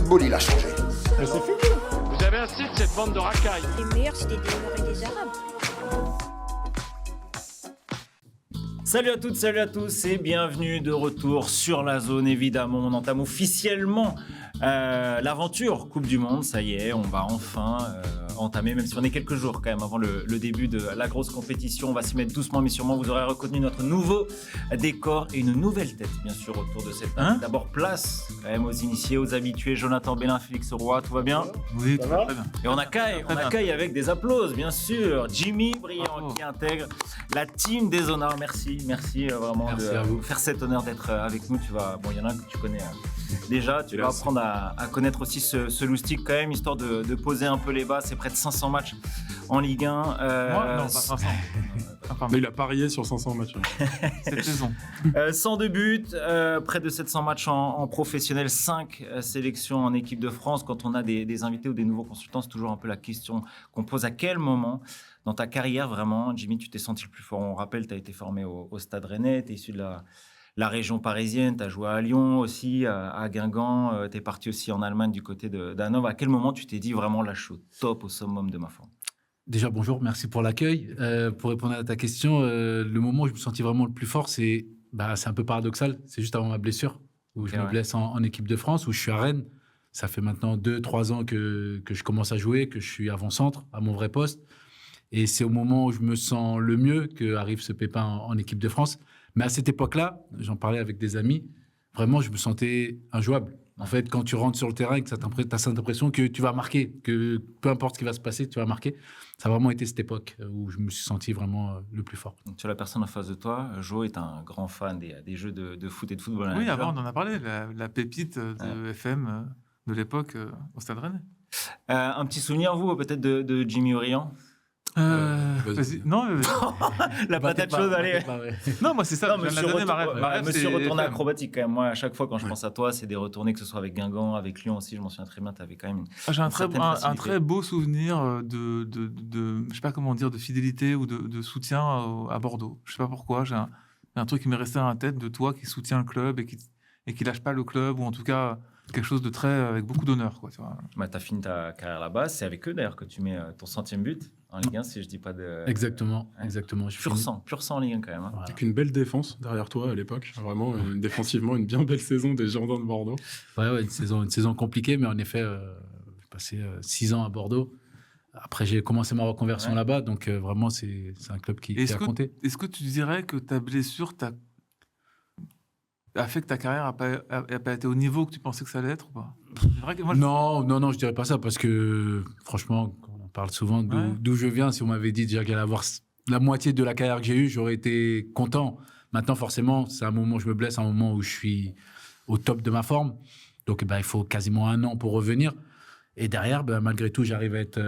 football, il a changé. Mais c'est fini. Vous avez assez de cette bande de racailles. Les meilleurs, c'était des Noirs et des Arabes. Salut à toutes, salut à tous et bienvenue de retour sur la zone. Évidemment, on entame officiellement l'aventure Coupe du Monde. Ça y est, on va enfin entamer, même si on est quelques jours quand même avant le début de la grosse compétition. On va s'y mettre doucement mais sûrement. Vous aurez reconnu notre nouveau décor et une nouvelle tête, bien sûr, autour de cette table. D'abord, place quand même aux initiés, aux habitués. Jonathan Bellin, Félix Roy, tout va bien? Oui, Ça va très bien. Et on accueille avec des applauses, bien sûr, Jimmy Briand qui intègre la team des honneurs. Merci vraiment Merci de à vous. faire cet honneur d'être avec nous. Il y en a un que tu connais déjà. Tu vas apprendre à connaître aussi ce loustic quand même, histoire de poser un peu les bases. C'est près de 500 matchs en Ligue 1. Moi, non, pas 500. Mais il a parié sur 500 matchs. Cette saison. 102 buts, près de 700 matchs en professionnel, 5 sélections en équipe de France. Quand on a des invités ou des nouveaux consultants, c'est toujours un peu la question qu'on pose. À quel moment dans ta carrière, vraiment, Jimmy, tu t'es senti le plus fort? On rappelle, tu as été formé au Stade Rennais, tu es issu de la région parisienne, tu as joué à Lyon aussi, à Guingamp, tu es parti aussi en Allemagne du côté d'Hanovre. À quel moment tu t'es dit vraiment là, je suis au top, au summum de ma forme? Déjà, bonjour, merci pour l'accueil. Pour répondre à ta question, le moment où je me sentis vraiment le plus fort, c'est un peu paradoxal. C'est juste avant ma blessure, où je me blesse en équipe de France, où je suis à Rennes. Ça fait maintenant 2-3 ans que je commence à jouer, que je suis avant-centre, à mon vrai poste. Et c'est au moment où je me sens le mieux qu'arrive ce pépin en équipe de France. Mais à cette époque-là, j'en parlais avec des amis, vraiment, je me sentais injouable. En fait, quand tu rentres sur le terrain et que tu as cette impression que tu vas marquer, que peu importe ce qui va se passer, tu vas marquer, ça a vraiment été cette époque où je me suis senti vraiment le plus fort. Donc, tu as la personne en face de toi. Jo est un grand fan des jeux de foot et de football. Oui, avant, on en a parlé, la pépite de FM de l'époque au Stade Rennais. Un petit souvenir, vous, peut-être de Jimmy Briand? Vas-y. Non, La patate chaude, allez. non, moi c'est ça. Non, je viens de la donner, ma rêve, monsieur c'est retourné FM. acrobatique quand même. Moi, à chaque fois quand je pense à toi, c'est des retournées, que ce soit avec Guingamp, avec Lyon aussi. Je m'en souviens très bien. Tu avais quand même J'ai un certaine très beau souvenir de je sais pas comment dire, de fidélité ou de soutien à Bordeaux. Je sais pas pourquoi. J'ai un truc qui m'est resté dans la tête de toi qui soutient le club et qui lâche pas le club, ou en tout cas quelque chose de très avec beaucoup d'honneur, quoi. Tu vois. Bah, t'as fini ta carrière là-bas. C'est avec eux d'ailleurs que tu mets ton 100e but en Ligue 1, si je dis pas de. Exactement. Pur sang en Ligue 1 quand même. Hein. Voilà. Avec une belle défense derrière toi à l'époque. Vraiment, défensivement, une bien belle saison des Girondins de Bordeaux. Ouais, une saison compliquée, mais en effet, j'ai passé 6 ans à Bordeaux. Après, j'ai commencé ma reconversion là-bas, donc vraiment, c'est un club qui a compté. Est-ce que tu dirais que ta blessure a fait que ta carrière n'a pas été au niveau que tu pensais que ça allait être ou pas? C'est vrai que moi, Non, je dirais pas ça, parce que franchement, on parle souvent d'où je viens. Si on m'avait dit déjà qu'il allait avoir la moitié de la carrière que j'ai eue, j'aurais été content. Maintenant, forcément, c'est un moment où je me blesse, un moment où je suis au top de ma forme. Donc, il faut quasiment 1 an pour revenir. Et derrière, malgré tout, j'arrive à être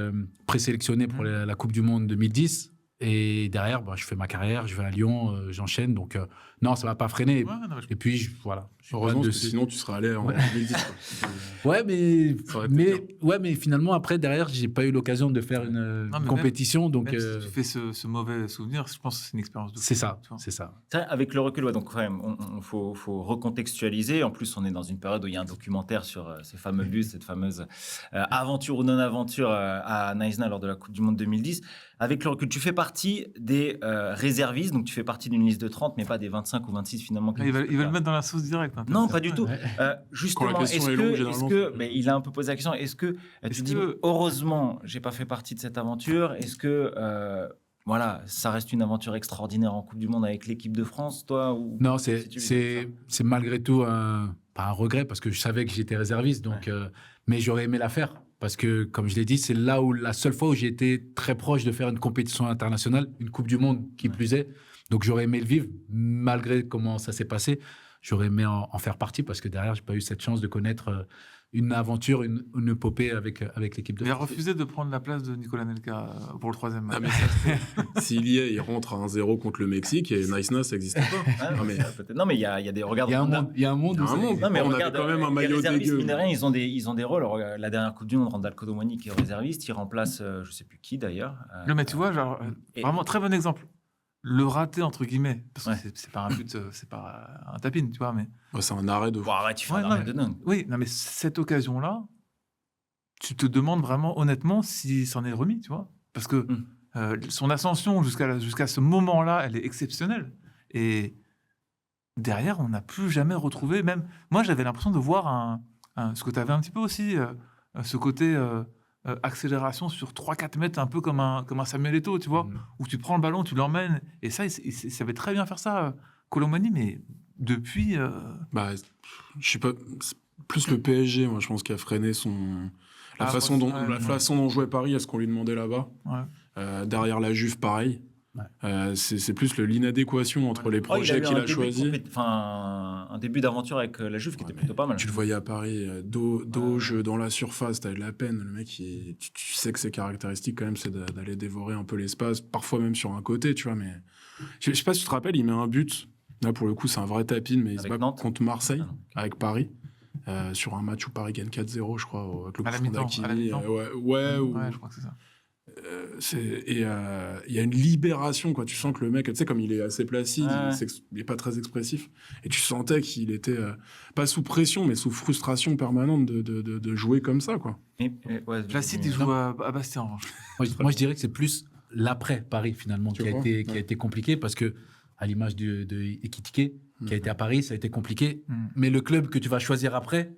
présélectionné pour la Coupe du Monde 2010. Et derrière, je fais ma carrière, je vais à Lyon, j'enchaîne. Donc, non, ça ne m'a pas freiné. Et puis, voilà. Heureusement, parce que sinon, tu serais allé en 2010. Quoi. mais finalement, après, derrière, je n'ai pas eu l'occasion de faire une compétition. Donc, même si tu fais ce mauvais souvenir, je pense que c'est une expérience de fou. C'est ça. Avec le recul, donc quand même, il faut recontextualiser. En plus, on est dans une période où il y a un documentaire sur ces fameux buts, cette fameuse aventure ou non-aventure à Naïsna lors de la Coupe du Monde 2010. Avec le recul, tu fais partie des réservistes, donc tu fais partie d'une liste de 30, mais pas des 25 ou 26 finalement. Il va le mettre dans la sauce directe. Hein, non, pas du tout. Justement, mais il a un peu posé la question, est-ce que tu dis, heureusement, j'ai pas fait partie de cette aventure, est-ce que ça reste une aventure extraordinaire en Coupe du Monde avec l'équipe de France, toi ou... Non, c'est malgré tout pas un regret, parce que je savais que j'étais réserviste, donc, mais j'aurais aimé la faire. Parce que, comme je l'ai dit, c'est la seule fois où j'ai été très proche de faire une compétition internationale, une Coupe du Monde qui plus est. Donc, j'aurais aimé le vivre, malgré comment ça s'est passé. J'aurais aimé en faire partie, parce que derrière, j'ai pas eu cette chance de connaître une aventure, une épopée avec l'équipe de France. Il a refusé de prendre la place de Nicolas Nelka pour le 3e match. S'il y est, il rentre à 1-0 contre le Mexique et Naïsna, ça n'existe pas. Non, mais il y a des... Regarde, il y a un monde. Non, mais on regarde, avait quand même un maillot dégueu. Mine de rien, ils ont des rôles. Alors, la dernière Coupe du Monde, Randall Colomwani qui est réserviste, il remplace, je sais plus qui d'ailleurs. Non, mais tu vois, vraiment très bon exemple. le rater, entre guillemets, parce que Ouais. c'est pas un but, c'est pas un tapin, tu vois, mais... Ouais, c'est un arrêt de Bon, arrête, tu fais un Ouais, arrêt non, de dingue. Oui, non, mais cette occasion-là, tu te demandes vraiment, honnêtement, s'il s'en est remis, tu vois. Parce que son ascension jusqu'à ce moment-là, elle est exceptionnelle. Et derrière, on n'a plus jamais retrouvé, même... Moi, j'avais l'impression de voir ce que tu avais un petit peu aussi, ce côté accélération sur 3-4 mètres, un peu comme un Samuel Eto'o, tu vois, où tu prends le ballon, tu l'emmènes. Et ça, il savait très bien faire ça, Colomani, mais depuis... Bah, je sais pas, c'est plus le PSG, moi, je pense, qui a freiné la façon dont jouait Paris à ce qu'on lui demandait là-bas. Ouais. Derrière la Juve, pareil. Ouais. C'est plus l'inadéquation entre les projets qu'il a choisis. Un début d'aventure avec la Juve qui était plutôt pas mal. Tu le voyais à Paris, dos jeu dans la surface, t'avais de la peine. Le mec, tu sais que ses caractéristiques, quand même, c'est d'aller dévorer un peu l'espace, parfois même sur un côté, tu vois. Mais je sais pas si tu te rappelles, il met un but. Là, pour le coup, c'est un vrai tapin, mais il se bat contre Marseille, avec Paris, sur un match où Paris gagne 4-0, je crois, avec le coup d'Hakimi. je crois que c'est ça. Il y a une libération, quoi. Tu sens que le mec, tu sais, comme il est assez placide, il est pas très expressif, et tu sentais qu'il était pas sous pression, mais sous frustration permanente de jouer comme ça, quoi. Placide, il joue à Bastia, en revanche. Moi, je dirais que c'est plus l'après Paris, finalement, qui a été compliqué, parce que, à l'image de Ekitike, qui a été à Paris, ça a été compliqué. Mais le club que tu vas choisir après,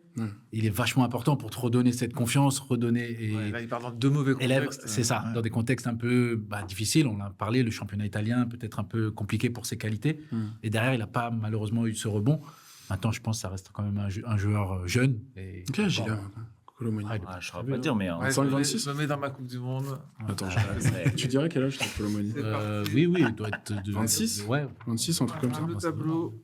il est vachement important pour te redonner cette confiance, redonner... Là, il parle dans de mauvais contextes. C'est ça, dans des contextes un peu difficiles. On en a parlé, le championnat italien, peut-être un peu compliqué pour ses qualités. Et derrière, il n'a pas malheureusement eu ce rebond. Maintenant, je pense que ça reste quand même un joueur jeune. Et quel âge il a, Colomani? Je ne saurais pas dire, mais... Je me mets dans ma Coupe du Monde. Attends, tu dirais quel âge, Colomani? Oui, il doit être... 26 Ouais. 26, un truc comme ça. Le tableau...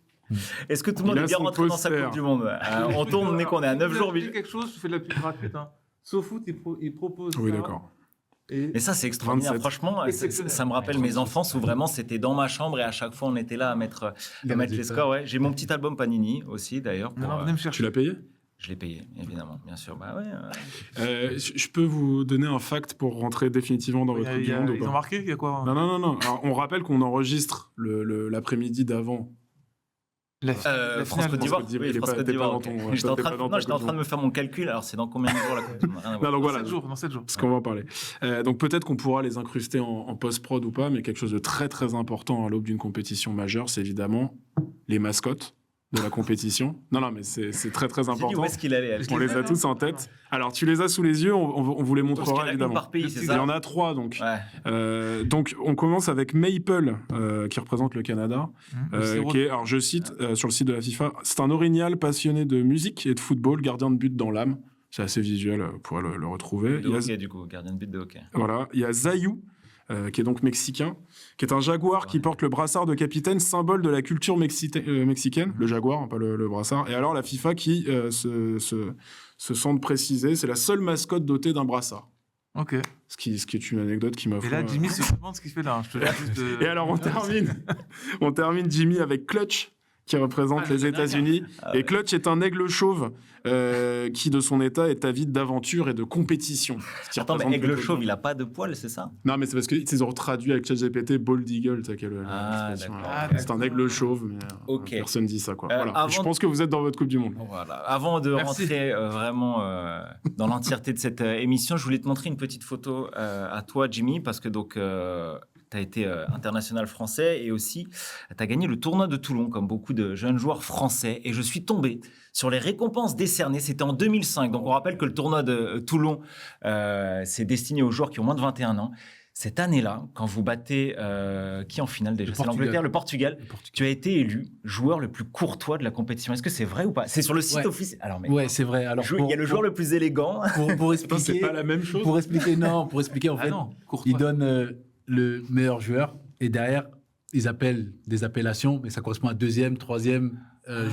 Est-ce que tout le monde est bien rentré dans sa Coupe du Monde? On tourne, on est qu'on est à 9 jours. Quelque chose, tu fais de la pub gratuite. SoFoot, il propose Oui, ça. d'accord. Et ça, c'est extraordinaire. 27. Franchement, ça me rappelle mes enfances où vraiment c'était dans ma chambre et à chaque fois on était là à mettre les scores. Ouais. J'ai mon petit album Panini aussi d'ailleurs. Venez me chercher. Tu l'as payé? Je l'ai payé, évidemment, bien sûr. Je peux vous donner un fact pour rentrer définitivement dans votre Coupe du Monde ou pas? Ils ont marqué, il y a quoi? Non. Alors, on rappelle qu'on enregistre l'après-midi d'avant. La France-Côte d'Ivoire. Il est pas dans ton... J'étais en train de me faire mon calcul. Alors, c'est dans combien de jours la Coupe du Monde? Donc voilà, dans 7 jours. parce qu'on va en parler. Donc peut-être qu'on pourra les incruster en post-prod ou pas, mais quelque chose de très très important à l'aube d'une compétition majeure, c'est évidemment les mascottes de la compétition. Non, mais c'est très très important. Où est-ce qu'il allait? On les a tous en tête. Alors tu les as sous les yeux, on vous les montrera évidemment. Par pays, c'est Il ça? y en a 3 donc. Ouais. Donc on commence avec Maple qui représente le Canada, qui est, alors je cite sur le site de la FIFA, c'est un orignal passionné de musique et de football, gardien de but dans l'âme. C'est assez visuel, vous pourrez le retrouver. De hockey, du coup, gardien de but de hockey. Voilà, il y a Zayou, qui est donc mexicain, qui est un jaguar qui porte le brassard de capitaine, symbole de la culture mexicaine, le jaguar, pas le brassard. Et alors la FIFA qui se sent de préciser, c'est la seule mascotte dotée d'un brassard. Ok. Ce qui est une anecdote qui m'a Et fait... là, Jimmy se demande ce qu'il fait là. Je te laisse juste, Et alors on termine Jimmy avec Clutch, qui représente les États-Unis. Et Clutch est un aigle chauve qui, de son état, est avide d'aventure et de compétition. Attends, mais aigle chauve, il n'a pas de poils, c'est ça? Non, mais c'est parce qu'ils ont traduit avec ChatGPT Bald Eagle, c'est un aigle chauve, mais personne dit ça, quoi. Voilà. Je pense que vous êtes dans votre Coupe du Monde. Voilà. Avant de rentrer vraiment dans l'entièreté de cette émission, je voulais te montrer une petite photo à toi, Jimmy, parce que donc... tu as été international français et aussi tu as gagné le tournoi de Toulon comme beaucoup de jeunes joueurs français. Et je suis tombé sur les récompenses décernées. C'était en 2005. Donc on rappelle que le tournoi de Toulon, c'est destiné aux joueurs qui ont moins de 21 ans. Cette année-là, quand vous battez qui en finale déjà? C'est l'Angleterre, le Portugal. Tu as été élu joueur le plus courtois de la compétition. Est-ce que c'est vrai ou pas? C'est sur le site officiel. Alors, ouais, c'est vrai. Alors, il y a le joueur le plus élégant. Pour expliquer, c'est pas la même chose. Pour expliquer, en fait, il donne le meilleur joueur et derrière, ils appellent des appellations, mais ça correspond à deuxième, troisième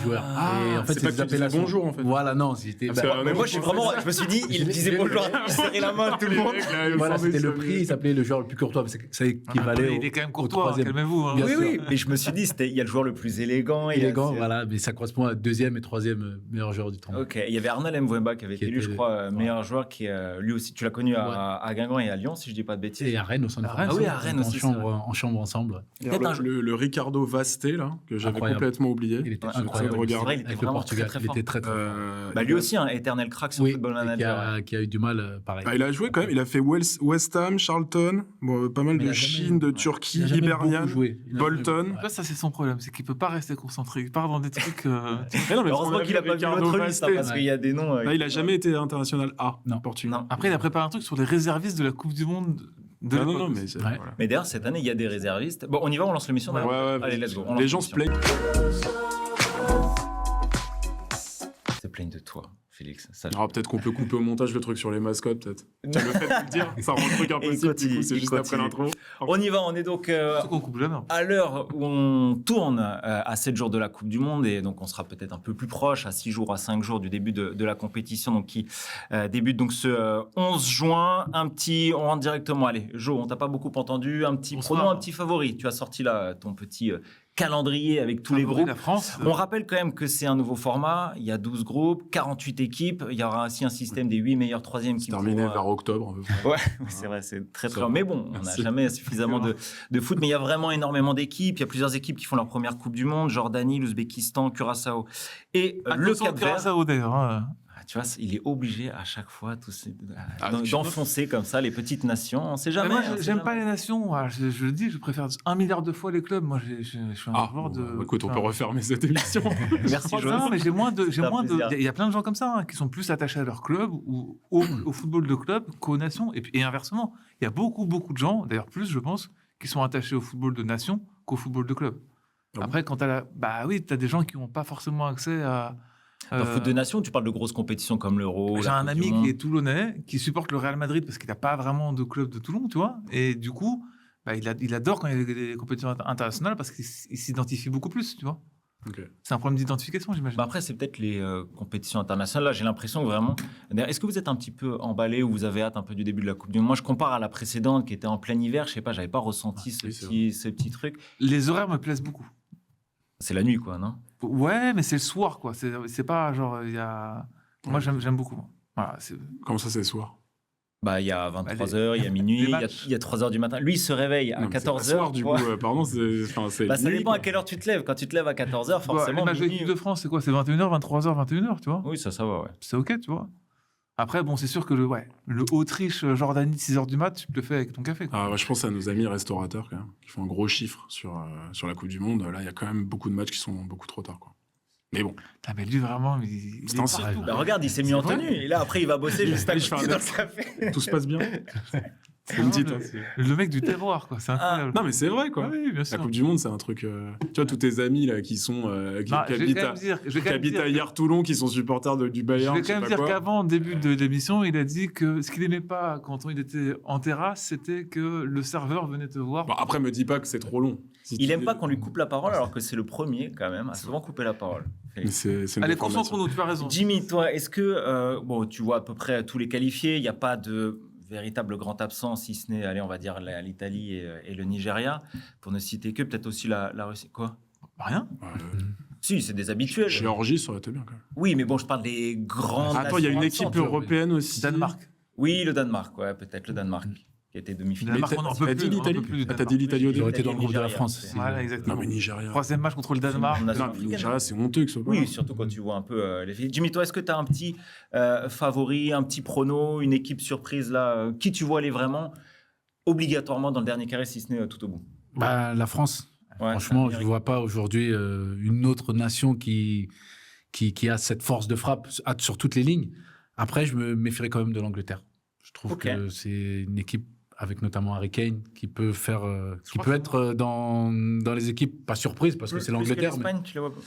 joueur. Et en fait, c'est pas que tu disais bonjour, en fait. Voilà, non, c'était. Parce que, Mais moi, je me suis dit, il disait bonjour, il serrait la main à tout le monde. Voilà, c'était le prix. Il s'appelait le joueur le plus courtois. Ça équivalait Il est quand même au courtois, troisième. calmez-vous. hein. Bien Oui, sûr. oui, mais je me suis dit, il y a le joueur le plus élégant. Élégant, voilà, mais ça correspond à deuxième et troisième meilleur joueur du tournoi. Ok, il y avait Arnold Mbouemba qui avait été élu, je crois, meilleur joueur, qui lui aussi, tu l'as connu à Guingamp et à Lyon, si je dis pas de bêtises. Et à Rennes au sein de À Rennes, France. ah oui, à Rennes aussi, c'est En chambre ensemble. Peut-être Le Ricardo Vasté, là, que j'avais Incroyable. complètement oublié. Il était Ouais, incroyable. de regarder. C'est vrai, il était Avec le vraiment Portugal, très, très il était fort. très très fort. Bah, lui aussi, un éternel crack sur Oui, Football et Manager. qui a eu du mal, pareil. Il a joué quand même, il a fait West Ham, Charlton, pas mal Mais il de a jamais- Chine, de Il Turquie, a jamais Hibernian, beaucoup joué. Il a Bolton. jamais- Ça, c'est son problème, c'est qu'il peut pas rester concentré. Il part dans des trucs. Heureusement qu'il a pas vu notre liste, hein, parce qu'il y a des noms. Là, il a jamais été international A, Non. Portugal. Non. Après, il a préparé un truc sur les réservistes de la Coupe du Monde de Non, l'époque. non, mais c'est. Ouais. Voilà. Mais d'ailleurs, cette année, il y a des réservistes. Bon, on y va, on lance l'émission. Ouais, d'ailleurs. ouais, Allez, vas-y. let's go. on lance Les gens se l'émission. plaignent. Se plaignent de toi, Félix. Ça, Alors peut-être qu'on peut couper au montage le truc sur les mascottes, peut-être. Le fait de le dire, ça rend le truc impossible. continue, Du coup, c'est il juste après continue. l'intro. On y va, on est donc Surtout qu'on coupe jamais. à l'heure où on tourne à 7 jours de la Coupe du Monde, et donc on sera peut-être un peu plus proche, à 6 jours, à 5 jours du début de la compétition, donc qui débute donc ce 11 juin. On rentre directement. Allez, Jo, on t'a pas beaucoup entendu. Un petit Bonsoir. pronom, un petit favori. Tu as sorti là ton petit calendrier avec tous les Favori, groupes. La France. On rappelle quand même que c'est un nouveau format. Il y a 12 groupes, 48 équipes. Il y aura aussi un système des 8 meilleurs troisièmes C'est qui terminé pourront, vers octobre, à peu près. Ouais, oui, c'est vrai, c'est très Ça très. va. Mais bon, on n'a Merci. jamais suffisamment de foot. Mais il y a vraiment énormément d'équipes. Il y a plusieurs équipes qui font leur première Coupe du Monde: Jordanie, l'Ouzbékistan, Curaçao et le Attention, Cap-Vert. Curaçao, d'ailleurs. hein. Ah, tu vois, il est obligé à chaque fois Ah, d'enfoncer comme ça les petites nations. On sait jamais. Mais moi, on sait j'aime jamais. pas les nations. Voilà, je le dis, je préfère 1 milliard de fois les clubs. Moi, je suis un Ah, joueur de. écoute, on peut refermer cette émission. Merci, Jo. Non, mais j'ai moins de. C'était un plaisir. Il y a plein de gens comme ça hein, qui sont plus attachés à leur club ou au football de club qu'aux nations. Et inversement, il y a beaucoup de gens, d'ailleurs plus, je pense, qui sont attachés au football de nation qu'au football de club. Ah bon Après, quand bah oui, t'as des gens qui n'ont pas forcément accès à. Dans le foot de nation, tu parles de grosses compétitions comme l'Euro. J'ai la un Coupe ami du Monde. qui est toulonnais, qui supporte le Real Madrid parce qu'il n'a pas vraiment de club de Toulon, tu vois. Et du coup, bah, il adore quand il y a des compétitions internationales parce qu'il s'identifie beaucoup plus, tu vois. Ok. C'est un problème d'identification, j'imagine. Bah après, c'est peut-être les compétitions internationales. Là, j'ai l'impression que vraiment. D'ailleurs, est-ce que vous êtes un petit peu emballé ou vous avez hâte un peu du début de la Coupe du Monde? Moi, je compare à la précédente qui était en plein hiver. Je sais pas, j'avais pas ressenti oui, ce petit truc. Les horaires me plaisent beaucoup. C'est la nuit, quoi, non? Ouais, mais c'est le soir, quoi. C'est pas genre, il y a. Moi, j'aime beaucoup. Moi. Voilà, Comment ça, c'est le soir? Bah, il y a 23h, il y a minuit, il y a 3h du matin. Lui, il se réveille à Non, mais c'est pas 14h. soir, du coup, pardon, c'est. Bah, ça nuit, dépend à quoi. quelle heure tu te lèves. Quand tu te lèves à 14h, les forcément. matchs de minuit- l'équipe de France, c'est quoi? C'est 21h, 23h, 21h, tu vois. Oui, ça va, ouais. C'est OK, tu vois. Après, bon, c'est sûr que le Autriche-Jordanie, 6h du mat, tu te le fais avec ton café. Quoi. Ah, ouais, je pense à nos amis restaurateurs, quand même, qui font un gros chiffre sur la Coupe du Monde. Là, il y a quand même beaucoup de matchs qui sont beaucoup trop tard, quoi. Mais bon. Ah, mais lui, vraiment, C'est un signe. Bah, regarde, il s'est mis C'est en vrai. tenue. Et là, après, il va bosser juste à Allez, je côté fais dans un le café. Tout se passe bien. C'est une petite. le mec du terroir, quoi. C'est incroyable. Non, mais c'est vrai, quoi. Ah oui, bien La sûr. Coupe du Monde, c'est un truc. Tu vois, tous tes amis là qui sont qui Ah, je vais habitent quand même dire, je vais quand même dire que- hier Toulon, qui sont supporters du je Bayern. vais je sais quand même pas dire quoi. qu'avant, au début de l'émission, il a dit que ce qu'il n'aimait pas quand il était en terrasse, c'était que le serveur venait te voir. Bon, après, me dis pas que c'est trop long. Si Il tu- aime pas qu'on lui coupe la parole, alors que c'est le premier, quand même, à souvent couper la parole. Mais c'est une Allez, déformation. concentrons-nous, tu as raison. Jimmy, toi, est-ce que, bon, tu vois à peu près tous les qualifiés, il n'y a pas de véritable grand absent, si ce n'est, allez, on va dire l'Italie et le Nigeria, pour ne citer que, peut-être aussi la Russie. Quoi? Rien. Ouais, Si, c'est des habituels. Géorgie, ça aurait été bien, quand même. Oui, mais bon, je parle des grandes. Attends, il y a une nations équipe absentes, européenne aussi. Danemark. Oui, le Danemark, ouais, peut-être le Danemark, qui était demi-finale. Danemark, on en peut T'as plus, dit on en peut l'Italie plus du Ah, t'as Danemark. dit l'Italie au Ils début auraient été dans le groupe de la Nigeria, France. c'est- Voilà, exactement. Non, mais Nigeria. Troisième match contre le Danemark. Nation Non, mais africaine. Nigeria, c'est honteux que ce soit pas Oui, là. surtout quand tu vois un peu les filles. Jimmy, toi, est-ce que tu as un petit favori, un petit prono, une équipe surprise là qui tu vois aller vraiment obligatoirement dans le dernier carré, si ce n'est tout au bout? Bah, la France. Ouais, Franchement, je Amérique. ne vois pas aujourd'hui une autre nation qui a cette force de frappe sur toutes les lignes. Après, je me méfierais quand même de l'Angleterre. Je trouve Ok. que c'est une équipe avec notamment Harry Kane qui peut faire, qui crois peut que être dans les équipes, pas surprise parce que c'est l'Angleterre. Plus que l'Espagne, tu les vois pas? Ouais,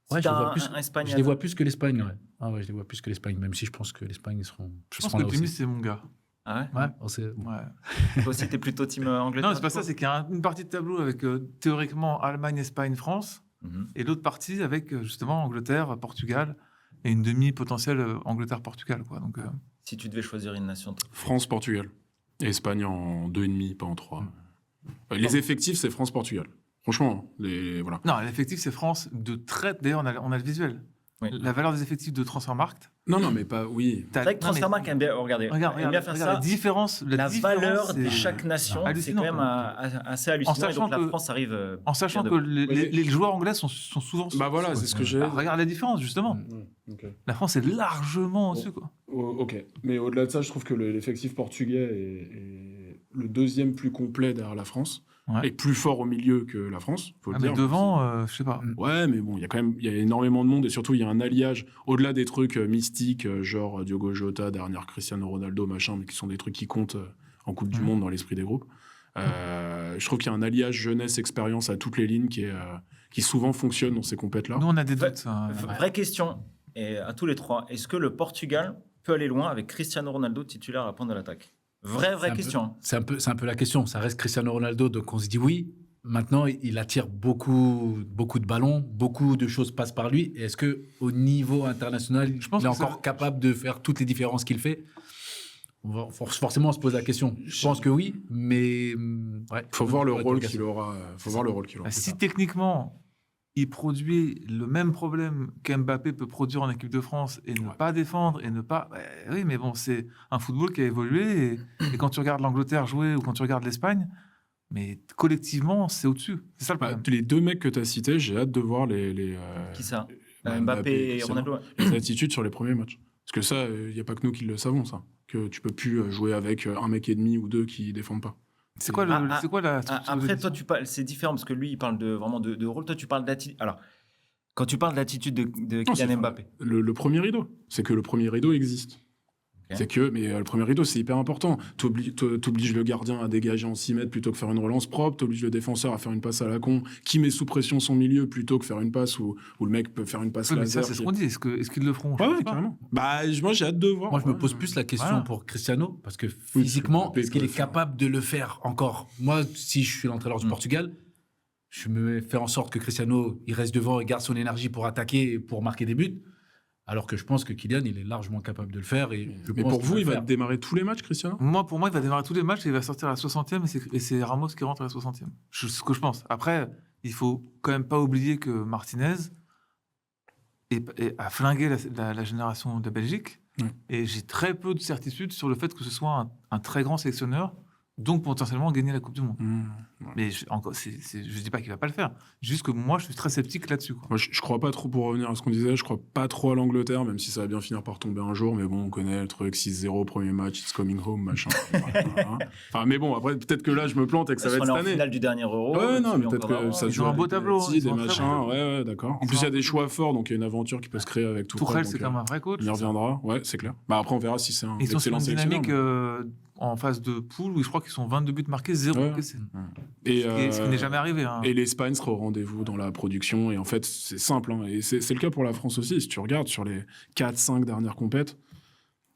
Si je les t'as vois plus. Espagne, Je les vois plus que l'Espagne. Ouais. Ah ouais, je les vois plus que l'Espagne, même si je pense que l'Espagne ils seront. Je ils pense seront que là Jimmy, aussi. c'est mon gars. Ah ouais? Ouais, on sait- Ouais. Toi aussi, t'es plutôt team Angleterre? Non, c'est pas ça, c'est qu'il y a une partie de tableau avec théoriquement Allemagne, Espagne, France. et l'autre partie avec justement Angleterre, Portugal, et une demi potentielle Angleterre-Portugal, quoi. Donc, Si tu devais choisir une nation, toi. France-Portugal. Et Espagne en 2,5, pas en 3. Les effectifs, c'est France-Portugal. Franchement, voilà. Non, l'effectif, c'est France de traite. D'ailleurs, on a le visuel. Oui. La valeur des effectifs de Transfermarkt. Non, mais pas... Oui. C'est vrai que Transfermarkt aime bien, regardez, Regarde, aime bien faire regarde, ça. la différence. La valeur de c'est chaque nation, c'est hallucinant, quand même quoi. assez hallucinant. Et sachant donc la que- France arrive. En sachant que fière les joueurs anglais sont souvent. Bah voilà, c'est ce que j'ai... Regarde la différence, justement. Ok. La France est largement au-dessus, quoi. Ok. Mais au-delà de ça, je trouve que l'effectif portugais est le deuxième plus complet derrière la France. Ouais. Et plus fort au milieu que la France, faut le Mais dire. devant, je sais pas. Ouais, mais bon, il y a énormément de monde et surtout il y a un alliage au-delà des trucs mystiques, genre Diogo Jota, derrière Cristiano Ronaldo, machin, mais qui sont des trucs qui comptent en Coupe du Monde dans l'esprit des groupes. Je trouve qu'il y a un alliage jeunesse-expérience à toutes les lignes qui souvent fonctionne dans ces compètes-là. Nous, on a des Ouais. doutes. Hein. Vraie question, et à tous les trois. Est-ce que le Portugal peut aller loin avec Cristiano Ronaldo titulaire à la pointe de l'attaque? Vraie question. C'est un peu la question. Ça reste Cristiano Ronaldo, donc on se dit oui. Maintenant, il attire beaucoup de ballons, beaucoup de choses passent par lui. Et est-ce que au niveau international, Je pense il est que ça- encore capable de faire toutes les différences qu'il fait? Forcément, on se pose la question. Je pense que oui, mais ouais. Faut voir le rôle qu'il qu'il aura. Faut voir le rôle qu'il aura. Bah, si techniquement, il produit le même problème qu'Mbappé peut produire en équipe de France et ne pas défendre et ne pas. Bah, oui, mais bon, c'est un football qui a évolué. Et quand tu regardes l'Angleterre jouer ou quand tu regardes l'Espagne, mais collectivement, c'est au-dessus. C'est ça le Bah, problème. les deux mecs que tu as cités, j'ai hâte de voir Qui ça? bah, Mbappé et Cristiano. Ronaldo. les attitudes sur les premiers matchs. Parce que ça, il n'y a pas que nous qui le savons, ça. Que tu peux plus jouer avec un mec et demi ou deux qui défendent pas. C'est quoi, c'est quoi la structure de Après, l'équipe toi, tu parles, c'est différent parce que lui, il parle vraiment de rôle. Toi, tu parles d'attitude. Alors, quand tu parles d'attitude de Non, c'est Kylian pas- Mbappé, Le premier rideau, c'est que le premier rideau existe. Ok. C'est que, mais le premier rideau, c'est hyper important. T'obliges le gardien à dégager en 6 mètres plutôt que faire une relance propre. T'obliges le défenseur à faire une passe à la con, qui met sous pression son milieu plutôt que faire une passe où le mec peut faire une passe Oui, mais ça, laser. c'est ce qui- qu'on dit. Est-ce qu'ils le feront? Je Ouais, sais pas. carrément. Bah, moi, j'ai hâte de voir. Moi, je me Ouais. pose plus la question Voilà. pour Cristiano, parce que parce que physiquement, Mbappé est-ce qu'il peut est le faire. capable de le faire encore? Moi, si je suis l'entraîneur du Portugal, je me fais en sorte que Cristiano, il reste devant et garde son énergie pour attaquer et pour marquer des buts, alors que je pense que Kylian, il est largement capable de le faire. Et je Mais pense pour qu'il vous, le il va faire. démarrer tous les matchs, Cristiano? Pour moi, il va démarrer tous les matchs et il va sortir à la 60e et c'est Ramos qui rentre à la 60e. C'est ce que je pense. Après, il faut quand même pas oublier que Martinez a flingué la génération de Belgique. Ouais. Et j'ai très peu de certitude sur le fait que ce soit un très grand sélectionneur, donc potentiellement gagner la Coupe du Monde. Ouais. Mais je dis pas qu'il va pas le faire. Juste que moi, je suis très sceptique là-dessus, quoi. Moi, je crois pas trop, pour revenir à ce qu'on disait, je crois pas trop à l'Angleterre, même si ça va bien finir par tomber un jour. Mais bon, on connaît le truc 6-0, premier match, it's coming home, machin. Voilà. Enfin, mais bon, après, peut-être que là, je me plante et que ça va être on est cette en année. finale du dernier Euro. Ouais, non, mais celui peut-être encore que avant. ça Ils se joue ont un avec beau des tableau, petits, ils des ont un très machins. beau tableau. Ouais, d'accord. En Ils plus, il y ont a un- des choix forts, donc il y a une aventure qui peut se créer avec tout. Tourelle, c'est quand même un vrai coach. On y reviendra, ouais, c'est clair. Bah, après, on verra si c'est un Ils sont sur excellent une sélectionneur. dynamique en phase de poule où je crois qu'ils sont 22 buts marqués, 0 Ouais. encaissés. Et, Ce qui n'est jamais arrivé. Hein. Et l'Espagne sera au rendez-vous dans la production. Et en fait, c'est simple. Hein, et c'est le cas pour la France aussi. Si tu regardes sur les 4-5 dernières compètes,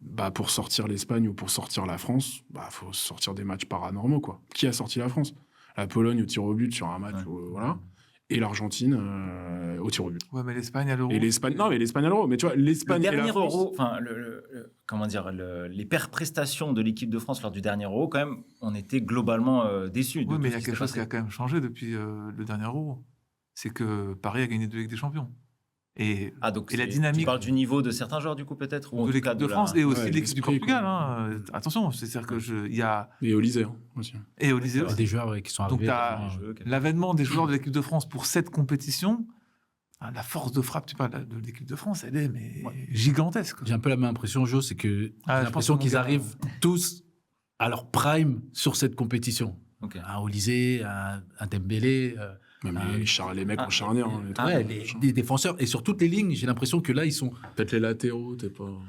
bah, pour sortir l'Espagne ou pour sortir la France, bah, faut sortir des matchs paranormaux, quoi. Qui a sorti la France? La Pologne au tir au but sur un match, voilà. Et l'Argentine au tir au but. Ouais, mais l'Espagne à l'Euro. Et l'Espagne, non, mais l'Espagne à l'Euro. Mais tu vois, Le l'Espagne et dernier la France. Euro, enfin, comment dire, les prestations de l'équipe de France lors du dernier Euro, quand même, on était globalement déçus. Oui, de mais il tout y a ce quelque s'est chose qui a passé. quand même changé depuis le dernier Euro. C'est que Paris a gagné 2 Ligues des Champions. Et Ah, donc Et la tu dynamique- parles du niveau de certains joueurs, du coup, peut-être, ou en de tout cas l'équipe de la- France et aussi Ouais, de l'équipe du l'esprit, Portugal. quoi. Hein. Attention, c'est-à-dire que il y a Et Olysée hein, aussi. et Olysée Il y a aussi. des joueurs qui sont Donc, arrivés. t'as- vraiment, jeux, quelque- L'avènement des joueurs de l'équipe de France pour cette compétition, la force de frappe, tu parles de l'équipe de France, elle est mais gigantesque. J'ai un peu la même impression, Joe, c'est que Ah, j'ai je pense l'impression que qu'ils mon gars- arrivent tous à leur prime sur cette compétition. Ok. Un Olysée, un Dembélé, Même Ah, les mecs en charnière. Hein, les trucs, ouais, des défenseurs. Et sur toutes les lignes, j'ai l'impression que là, ils sont... Peut-être les latéraux, t'es pas. Ouais,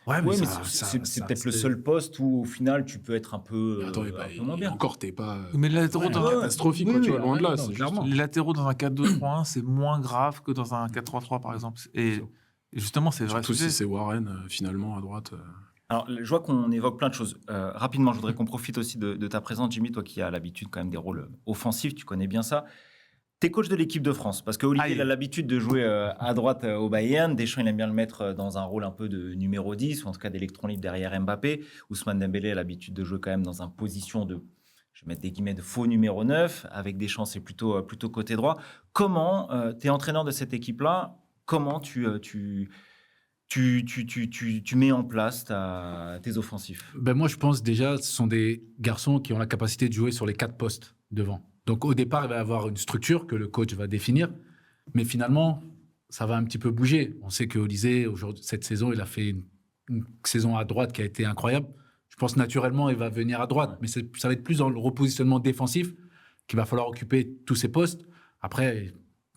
Ouais, mais ça- c'est ça- peut-être le c'est- seul poste où, au final, tu peux être un peu, Mais attends, un peu moins bien. encore, t'es pas. Mais les latéraux, Ouais, dans, ouais. catastrophique, Oui, quoi, tu oui, vois, loin de ouais, là. non, c'est clairement. les latéraux dans un 4-2-3-1, c'est moins grave que dans un 4-3-3, par exemple. Et justement, c'est vrai. Surtout si c'est Warren, finalement, à droite. Alors, je vois qu'on évoque plein de choses. Rapidement, je voudrais qu'on profite aussi de ta présence, Jimmy, toi qui as l'habitude quand même des rôles offensifs, tu connais bien ça. T'es coach de l'équipe de France, parce qu'Olivier Aïe. il a l'habitude de jouer à droite au Bayern. Deschamps, il aime bien le mettre dans un rôle un peu de numéro 10, ou en tout cas d'électron libre derrière Mbappé. Ousmane Dembélé a l'habitude de jouer quand même dans une position de, je vais mettre des guillemets, de faux numéro 9. Avec Deschamps, c'est plutôt côté droit. Comment, tu es entraîneur de cette équipe-là, comment tu mets en place tes offensifs? Ben moi, je pense déjà, ce sont des garçons qui ont la capacité de jouer sur les 4 postes devant. Donc, au départ, il va y avoir une structure que le coach va définir. Mais finalement, ça va un petit peu bouger. On sait que Olysée, cette saison, il a fait une saison à droite qui a été incroyable. Je pense naturellement, il va venir à droite. Mais ça va être plus dans le repositionnement défensif qu'il va falloir occuper tous ces postes. Après,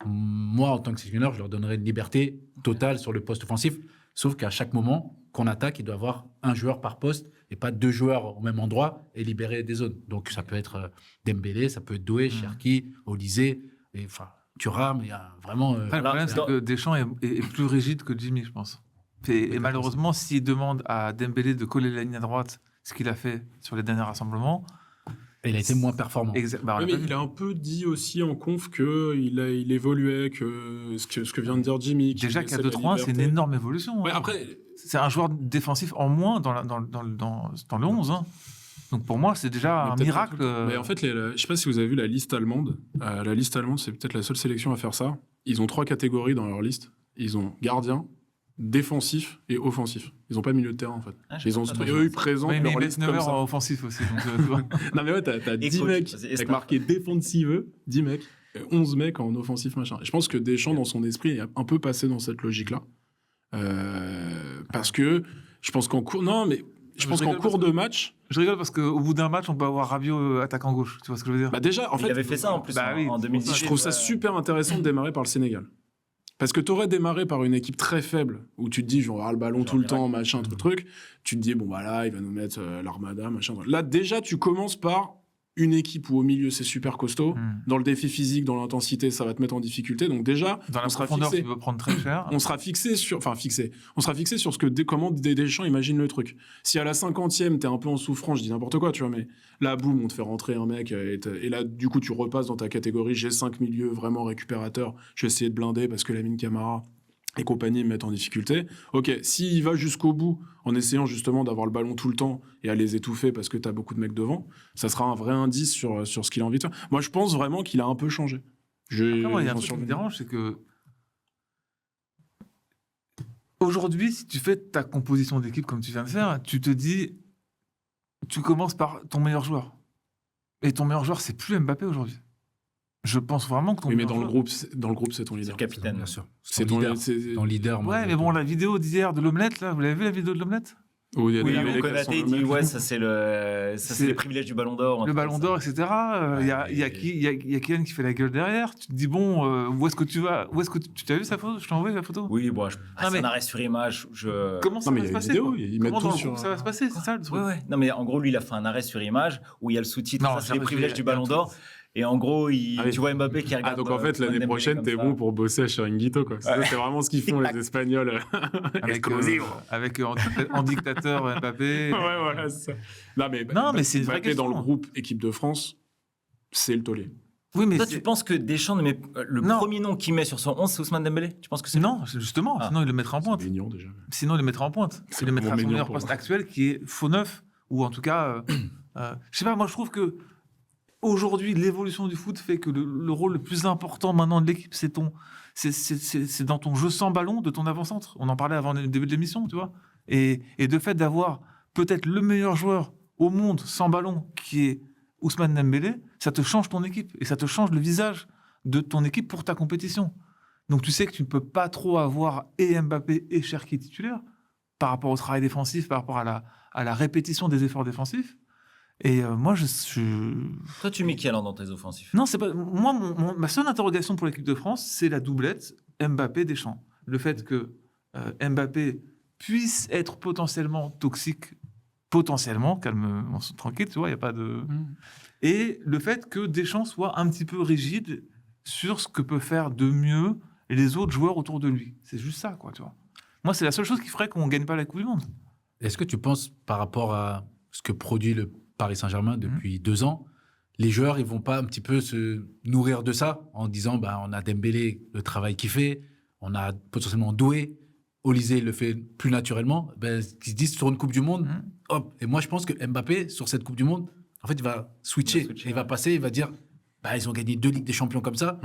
moi, en tant que sélectionneur, je leur donnerai une liberté totale sur le poste offensif. Sauf qu'à chaque moment qu'on attaque, il doit y avoir un joueur par poste et pas 2 joueurs au même endroit et libérer des zones. Donc, ça peut être Dembélé, ça peut être Doué, Cherki, Olysée, et enfin, Thuram, il y a vraiment... Après, le problème, c'est que Deschamps est plus rigide que Jimmy, je pense. Et malheureusement, s'il demande à Dembélé de coller la ligne à droite, ce qu'il a fait sur les derniers rassemblements... il a été moins performant. Mais il a un peu dit aussi en conf qu'il évoluait, que ce que vient de dire Jimmy... Déjà qu'à 2-3, c'est une énorme évolution. Ouais, hein. après... C'est un joueur défensif en moins dans le 11. Hein. Donc pour moi, c'est déjà un miracle. Mais en fait, je ne sais pas si vous avez vu la liste allemande. La liste allemande, c'est peut-être la seule sélection à faire ça. Ils ont 3 catégories dans leur liste. Ils ont gardien, défensif et offensif. Ils n'ont pas milieu de terrain, en fait. Eux, ils présentent mais leur ils liste mettent 9 comme heures ça. offensif aussi. Donc, Non, mais ouais, t'as 10 mecs avec marqué défensive, 10 mecs, et 11 mecs en offensif, machin. Et je pense que Deschamps, dans son esprit, est un peu passé dans cette logique-là. Parce que je pense qu'en cours... Non, mais je pense qu'en cours de match... Je rigole parce qu'au bout d'un match, on peut avoir Rabiot attaquant gauche. Tu vois ce que je veux dire? Bah déjà, en fait... Il avait fait ça en plus en 2018. Je trouve ça super intéressant de démarrer par le Sénégal. Parce que tu aurais démarré par une équipe très faible, où tu te dis, je vais avoir le ballon tout le temps, machin, truc. Tu te dis, bon, bah là, il va nous mettre l'armada, machin. Là, déjà, tu commences par une équipe où au milieu, c'est super costaud. Dans le défi physique, dans l'intensité, ça va te mettre en difficulté. Donc déjà, dans la profondeur, tu peux prendre très cher. On sera fixé sur ce que comment Deschamps imagine le truc. Si à la 50e, t'es un peu en souffrance, je dis n'importe quoi, tu vois, mais là, boum, on te fait rentrer un mec, et là, du coup, tu repasses dans ta catégorie, j'ai 5 milieux vraiment récupérateurs, je vais essayer de blinder parce que Lamine Camara et compagnie me mettent en difficulté. Ok, s'il va jusqu'au bout, en essayant justement d'avoir le ballon tout le temps et à les étouffer parce que t'as beaucoup de mecs devant, ça sera un vrai indice sur ce qu'il a envie de faire. Moi, je pense vraiment qu'il a un peu changé. Après, moi, il y a un truc qui me dérange, c'est que aujourd'hui, si tu fais ta composition d'équipe comme tu viens de faire, tu te dis, tu commences par ton meilleur joueur. Et ton meilleur joueur, c'est plus Mbappé aujourd'hui. Je pense vraiment que ton oui, mais meilleur dans le groupe, c'est ton leader. C'est le capitaine. Bien sûr. C'est ton leader. Ouais, mais bon, la vidéo d'hier de l'omelette, là, vous l'avez vu la vidéo de l'omelette? Oui, il y a des mecs Konaté qui sont dit, le ouais, mec. ça c'est les privilèges du Ballon d'Or. Le Ballon d'Or, etc. Il y a Kylian qui fait la gueule derrière. Tu te dis, bon, où est-ce que tu vas? Tu t'as vu sa photo? Je t'ai envoyé la photo? Oui, bon, mais- c'est un arrêt sur image. Comment ça Non, mais va il y se a une passer vidéo, quoi? ils mettent Comment tout dans le sur- groupe ça va se passer? C'est ça le truc. Ouais. Non, mais en gros, lui, il a fait un arrêt sur image où il y a le sous-titre. Non, Ça, c'est ça, les privilèges il y a du Ballon un d'Or. Et en gros, oui. tu vois Mbappé qui regarde. Ah, donc en fait, l'année Dembélé prochaine, comme t'es ça. bon pour bosser à Chiringuito, quoi. C'est vraiment ce qu'ils font, les Espagnols. Avec en dictateur Mbappé. Ouais, voilà, c'est ça. Non, mais c'est une vraie Mbappé dans le question. groupe équipe de France, c'est le tollé. Oui, mais Toi, tu penses que Deschamps ne met le Non. premier nom qu'il met sur son 11, c'est Ousmane Dembélé? Tu penses que c'est non, justement, Ah. sinon il le mettrait en pointe. C'est mignon, déjà. Sinon, il le mettrait en pointe. Il le mettrait à son mignon meilleur pour poste moi. actuel, qui est faux neuf, ou en tout cas, je sais pas. Moi, je trouve que aujourd'hui, l'évolution du foot fait que le rôle le plus important maintenant de l'équipe, c'est dans ton jeu sans ballon, de ton avant-centre. On en parlait avant le début de l'émission, tu vois. Et de fait d'avoir peut-être le meilleur joueur au monde sans ballon, qui est Ousmane Dembélé, ça te change ton équipe et ça te change le visage de ton équipe pour ta compétition. Donc tu sais que tu ne peux pas trop avoir et Mbappé et Cherki titulaires par rapport au travail défensif, par rapport à la répétition des efforts défensifs. Et moi, Toi, tu mets qui alors dans tes offensifs? non, c'est pas moi. Ma seule interrogation pour l'équipe de France, c'est la doublette Mbappé-Deschamps. Le fait que Mbappé puisse être potentiellement toxique, calme, tranquille, tu vois, il y a pas de. Et le fait que Deschamps soit un petit peu rigide sur ce que peut faire de mieux les autres joueurs autour de lui. C'est juste ça, quoi, tu vois. Moi, c'est la seule chose qui ferait qu'on gagne pas la Coupe du Monde. Est-ce que tu penses, par rapport à ce que produit le Paris Saint-Germain depuis 2 ans, les joueurs, ils vont pas un petit peu se nourrir de ça en disant, bah, on a Dembélé, le travail qu'il fait, on a potentiellement Doué, Olysée il le fait plus naturellement, ben, ils se disent sur une Coupe du Monde, hop. Et moi, je pense que Mbappé, sur cette Coupe du Monde, en fait, il va switcher. Il va passer, il va dire, bah, ils ont gagné 2 Ligues des Champions comme ça.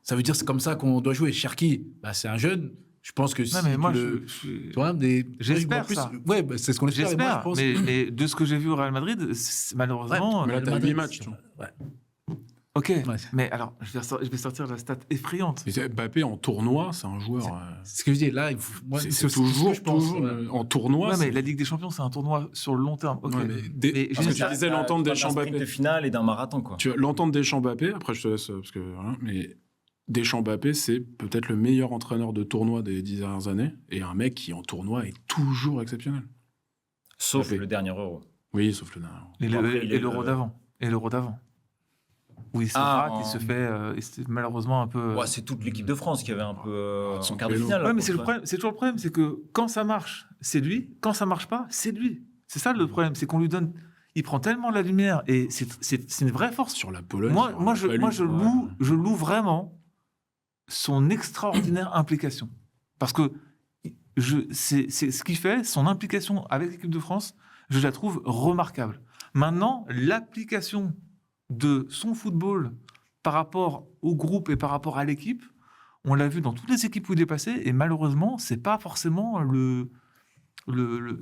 Ça veut dire que c'est comme ça qu'on doit jouer. Cherki, bah, c'est un jeune. Je pense que Non, mais moi, tu vois, j'espère ça. Ouais, bah, c'est ce qu'on espère. J'espère, Moi, mais de ce que j'ai vu au Real Madrid, malheureusement... Mais là, t'as 8 matchs, tu vois. Ouais. Ok, Ouais. mais alors, je vais sortir la stat effrayante. Mais Mbappé en tournoi, c'est un joueur. C'est ce que je dis. Là, moi, c'est ce que toujours, je pense, toujours ouais. en tournoi. Ouais, mais c'est- la Ligue des Champions, c'est un tournoi sur le long terme. Ok, Ouais, mais mais parce que j'ai- tu disais l'entente d'un Deschamps-Mbappé. sprint final et d'un marathon, quoi. Tu vois, l'entente Deschamps-Mbappé, après je te laisse, parce que voilà, mais Deschamps-Mbappé, c'est peut-être le meilleur entraîneur de tournoi des 10 dernières années, et un mec qui en tournoi est toujours exceptionnel. Sauf Mbappé. le dernier Euro. Oui, sauf le dernier. Et Bon, après, il est l'euro le- d'avant. Et l'euro d'avant. Oui, il se Ah, rate, en- il se fait... et c'est malheureusement un peu... Ouais, c'est toute l'équipe de France qui avait un peu son en quart de péno. finale. Ouais, là, mais pour c'est le ça. problème. C'est toujours le problème, c'est que quand ça marche, c'est lui. Quand ça marche pas, c'est lui. C'est ça le problème, c'est qu'on lui donne. Il prend tellement la lumière et c'est une vraie force. Sur la Pologne. Moi, ça aurait pas je lu. loue vraiment son extraordinaire implication, parce que c'est ce qu'il fait, son implication avec l'équipe de France, je la trouve remarquable. Maintenant, l'application de son football par rapport au groupe et par rapport à l'équipe, on l'a vu dans toutes les équipes où il est passé, et malheureusement, c'est pas forcément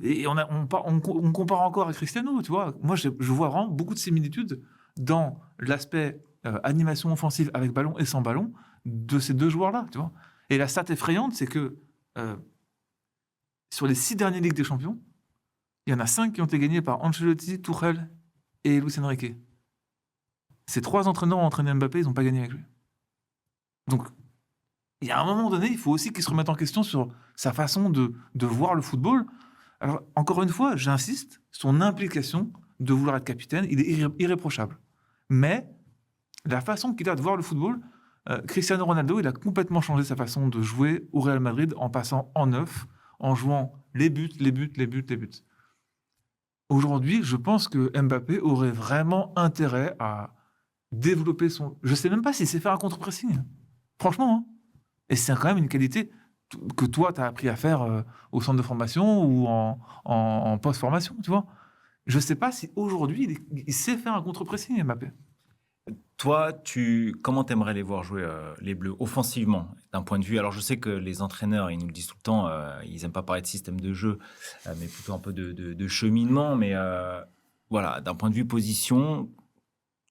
et on compare encore à Cristiano, tu vois. Moi, je vois vraiment beaucoup de similitudes dans l'aspect animation offensive avec ballon et sans ballon de ces deux joueurs-là, tu vois. Et la stat effrayante, c'est que sur les 6 dernières Ligues des Champions, il y en a 5 qui ont été gagnés par Ancelotti, Tuchel et Luis Enrique. Ces 3 entraîneurs ont entraîné Mbappé, ils n'ont pas gagné avec lui. Donc, il y a un moment donné, il faut aussi qu'il se remette en question sur sa façon de voir le football. Alors, encore une fois, j'insiste, son implication de vouloir être capitaine, il est irréprochable. Mais la façon qu'il a de voir le football, Cristiano Ronaldo, il a complètement changé sa façon de jouer au Real Madrid en passant en neuf, en jouant les buts. Aujourd'hui, je pense que Mbappé aurait vraiment intérêt à développer son... Je ne sais même pas s'il sait faire un contre-pressing. Franchement, hein. Et c'est quand même une qualité que toi, tu as appris à faire au centre de formation ou en post-formation, tu vois. Je ne sais pas si aujourd'hui, il sait faire un contre-pressing, Mbappé. Toi, comment t'aimerais les voir jouer, les Bleus, offensivement, d'un point de vue... Alors, je sais que les entraîneurs, ils nous le disent tout le temps, ils n'aiment pas parler de système de jeu, mais plutôt un peu de cheminement. Mais voilà, d'un point de vue position,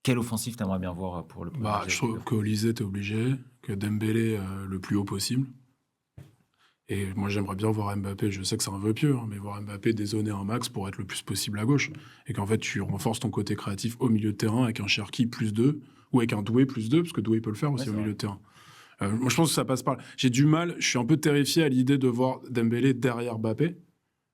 quel offensif t'aimerais bien voir pour le premier match Je trouve qu'Olysée, t'es obligé, que Dembélé le plus haut possible. Et moi, j'aimerais bien voir Mbappé, je sais que c'est un vœu pieux, hein, mais voir Mbappé dézoner un max pour être le plus possible à gauche. Et qu'en fait, tu renforces ton côté créatif au milieu de terrain avec un Cherki +2 ou avec un Doué +2, parce que Doué peut le faire aussi au milieu de terrain. Moi, je pense que ça passe par là. J'ai du mal, je suis un peu terrifié à l'idée de voir Dembélé derrière Mbappé.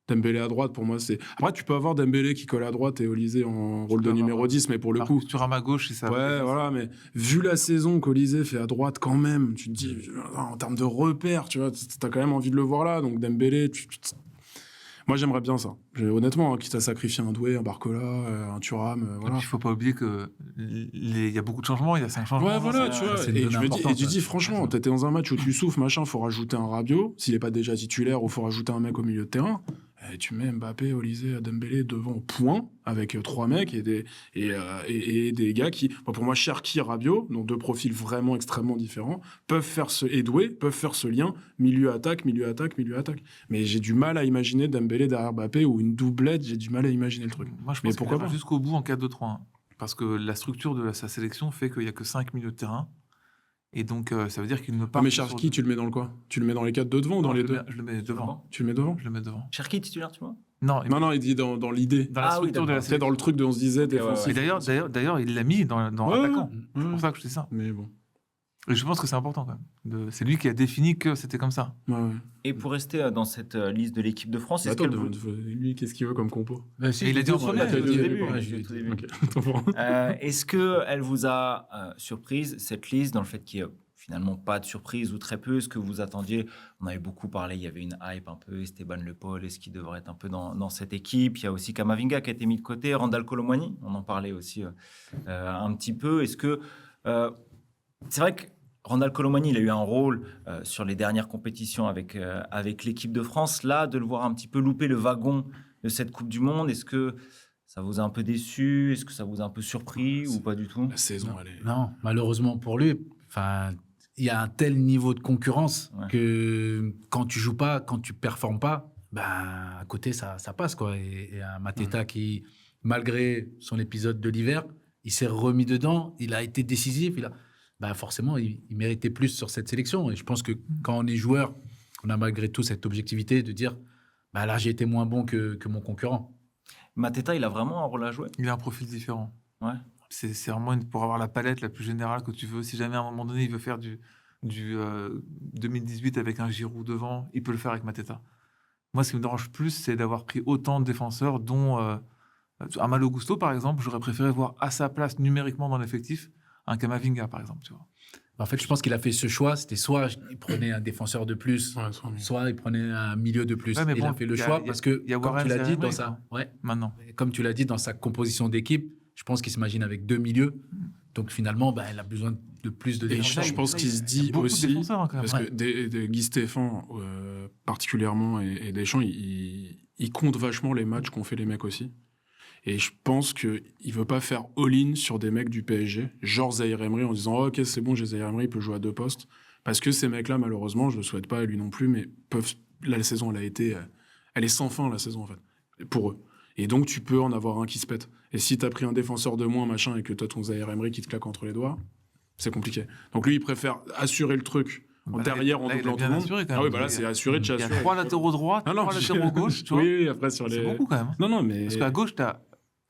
Dembélé à droite, pour moi, c'est... Après, tu peux avoir Dembélé qui colle à droite et Olysée en rôle de numéro 10, mais pour le coup... Tu rames à gauche, c'est ça. Ouais, voilà, mais vu la saison qu'Olysée fait à droite quand même, tu te dis, en termes de repères, tu vois, t'as quand même envie de le voir là, donc Dembélé, moi j'aimerais bien ça. Honnêtement, quitte à sacrifier un Doué, un Barcola, un Thuram, voilà. Il ne faut pas oublier qu'il y a beaucoup de changements, il y a 5 changements. Ouais, voilà, tu vois. c'est une Et donnée tu importante, dis, ouais. franchement, t'étais dans un match où tu souffles, machin, faut rajouter un Rabiot, s'il est pas déjà titulaire, ou faut rajouter un mec au milieu de terrain. Et tu mets Mbappé, Olysée, Dembélé devant point, avec 3 mecs et des gars qui, pour moi, Cherki et Rabiot, donc 2 profils vraiment extrêmement différents, peuvent faire ce lien milieu-attaque. Mais j'ai du mal à imaginer Dembélé derrière Mbappé ou une doublette, j'ai du mal à imaginer le truc. Moi, je Mais pense pourquoi qu'il va pas jusqu'au bout en 4-2-3-1. Parce que la structure de sa sélection fait qu'il n'y a que 5 milieux de terrain. Et donc, ça veut dire qu'il ne part Mais que sur Cherki, tu le mets dans le quoi? Tu le mets dans les 4 de devant ou dans Non, les 2? Je le mets devant. Tu le mets devant? Je le mets devant. Cherki titulaire, tu vois? Non, Non, il dit dans l'idée. dans la Ah oui, structure de la d'accord. C'est sélection. dans le truc de on se disait ouais, défensif. Et d'ailleurs, il l'a mis dans Ouais, attaquant. ouais. C'est pour ça que je dis ça. Mais bon. Et je pense que c'est important quand même. C'est lui qui a défini que c'était comme ça. Ouais. Et pour rester dans cette liste de l'équipe de France, est-ce Attends, qu'elle lui, qu'est-ce qu'il veut comme compo? Si, Et il a dit en premier, je l'ai au dit au début, début. ouais, Ouais, je je l'ai l'ai dit au dit. début. Ok. Est-ce qu'elle vous a surprise, cette liste, dans le fait qu'il y ait finalement pas de surprise ou très peu. Est-ce que vous attendiez? On avait beaucoup parlé, il y avait une hype un peu, Esteban Le Paul, est-ce qu'il devrait être un peu dans cette équipe? Il y a aussi Kamavinga qui a été mis de côté, Randal Kolo Muani, on en parlait aussi un petit peu. Est-ce que c'est vrai que Randal Kolo Muani, il a eu un rôle sur les dernières compétitions avec l'équipe de France. Là, de le voir un petit peu louper le wagon de cette Coupe du Monde, est-ce que ça vous a un peu déçu? Est-ce que ça vous a un peu surpris ou pas du tout? La saison, elle est... Non, malheureusement pour lui, il y a un tel niveau de concurrence que quand tu joues pas, quand tu performes pas, à côté, ça passe, quoi. Et un Mateta qui, malgré son épisode de l'hiver, il s'est remis dedans, il a été décisif, forcément, il méritait plus sur cette sélection. Et je pense que quand on est joueur, on a malgré tout cette objectivité de dire là, j'ai été moins bon que mon concurrent. Mateta, il a vraiment un rôle à jouer? Il a un profil différent. Ouais. C'est vraiment pour avoir la palette la plus générale que tu veux. Si jamais à un moment donné, il veut faire du 2018 avec un Giroud devant, il peut le faire avec Mateta. Moi, ce qui me dérange plus, c'est d'avoir pris autant de défenseurs, dont un Malo Gusto, par exemple. J'aurais préféré voir à sa place numériquement dans l'effectif un Kamavinga, par exemple. Tu vois. En fait, je pense qu'il a fait ce choix. C'était soit il prenait un défenseur de plus, soit il prenait un milieu de plus. Ouais, il a fait le choix parce que, comme tu l'as dit comme tu l'as dit, dans sa composition d'équipe, je pense qu'il s'imagine avec 2 milieux. Donc finalement, il a besoin de plus de défenseurs. Je pense qu'il se dit aussi, quand même. parce que Guy Stéphane, particulièrement, et Deschamps, il compte vachement les matchs qu'ont fait les mecs aussi. Et je pense qu'il ne veut pas faire all-in sur des mecs du PSG, genre Zahir Emery, en disant ok, c'est bon, j'ai Zahir Emery, il peut jouer à 2 postes. Parce que ces mecs-là, malheureusement, je ne le souhaite pas, et lui non plus, mais la saison, elle est sans fin, la saison, en fait, pour eux. Et donc, tu peux en avoir un qui se pète. Et si tu as pris un défenseur de moins, machin, et que tu as ton Zahir Emery qui te claque entre les doigts, c'est compliqué. Donc lui, il préfère assurer le truc derrière en doublant tout le monde. Ah oui, là, c'est assuré de Il y a 3 latéraux droits, 3 latéraux gauche. Tu vois. Oui, après sur les... C'est beaucoup quand même. Non, mais... Parce qu'à gauche, tu as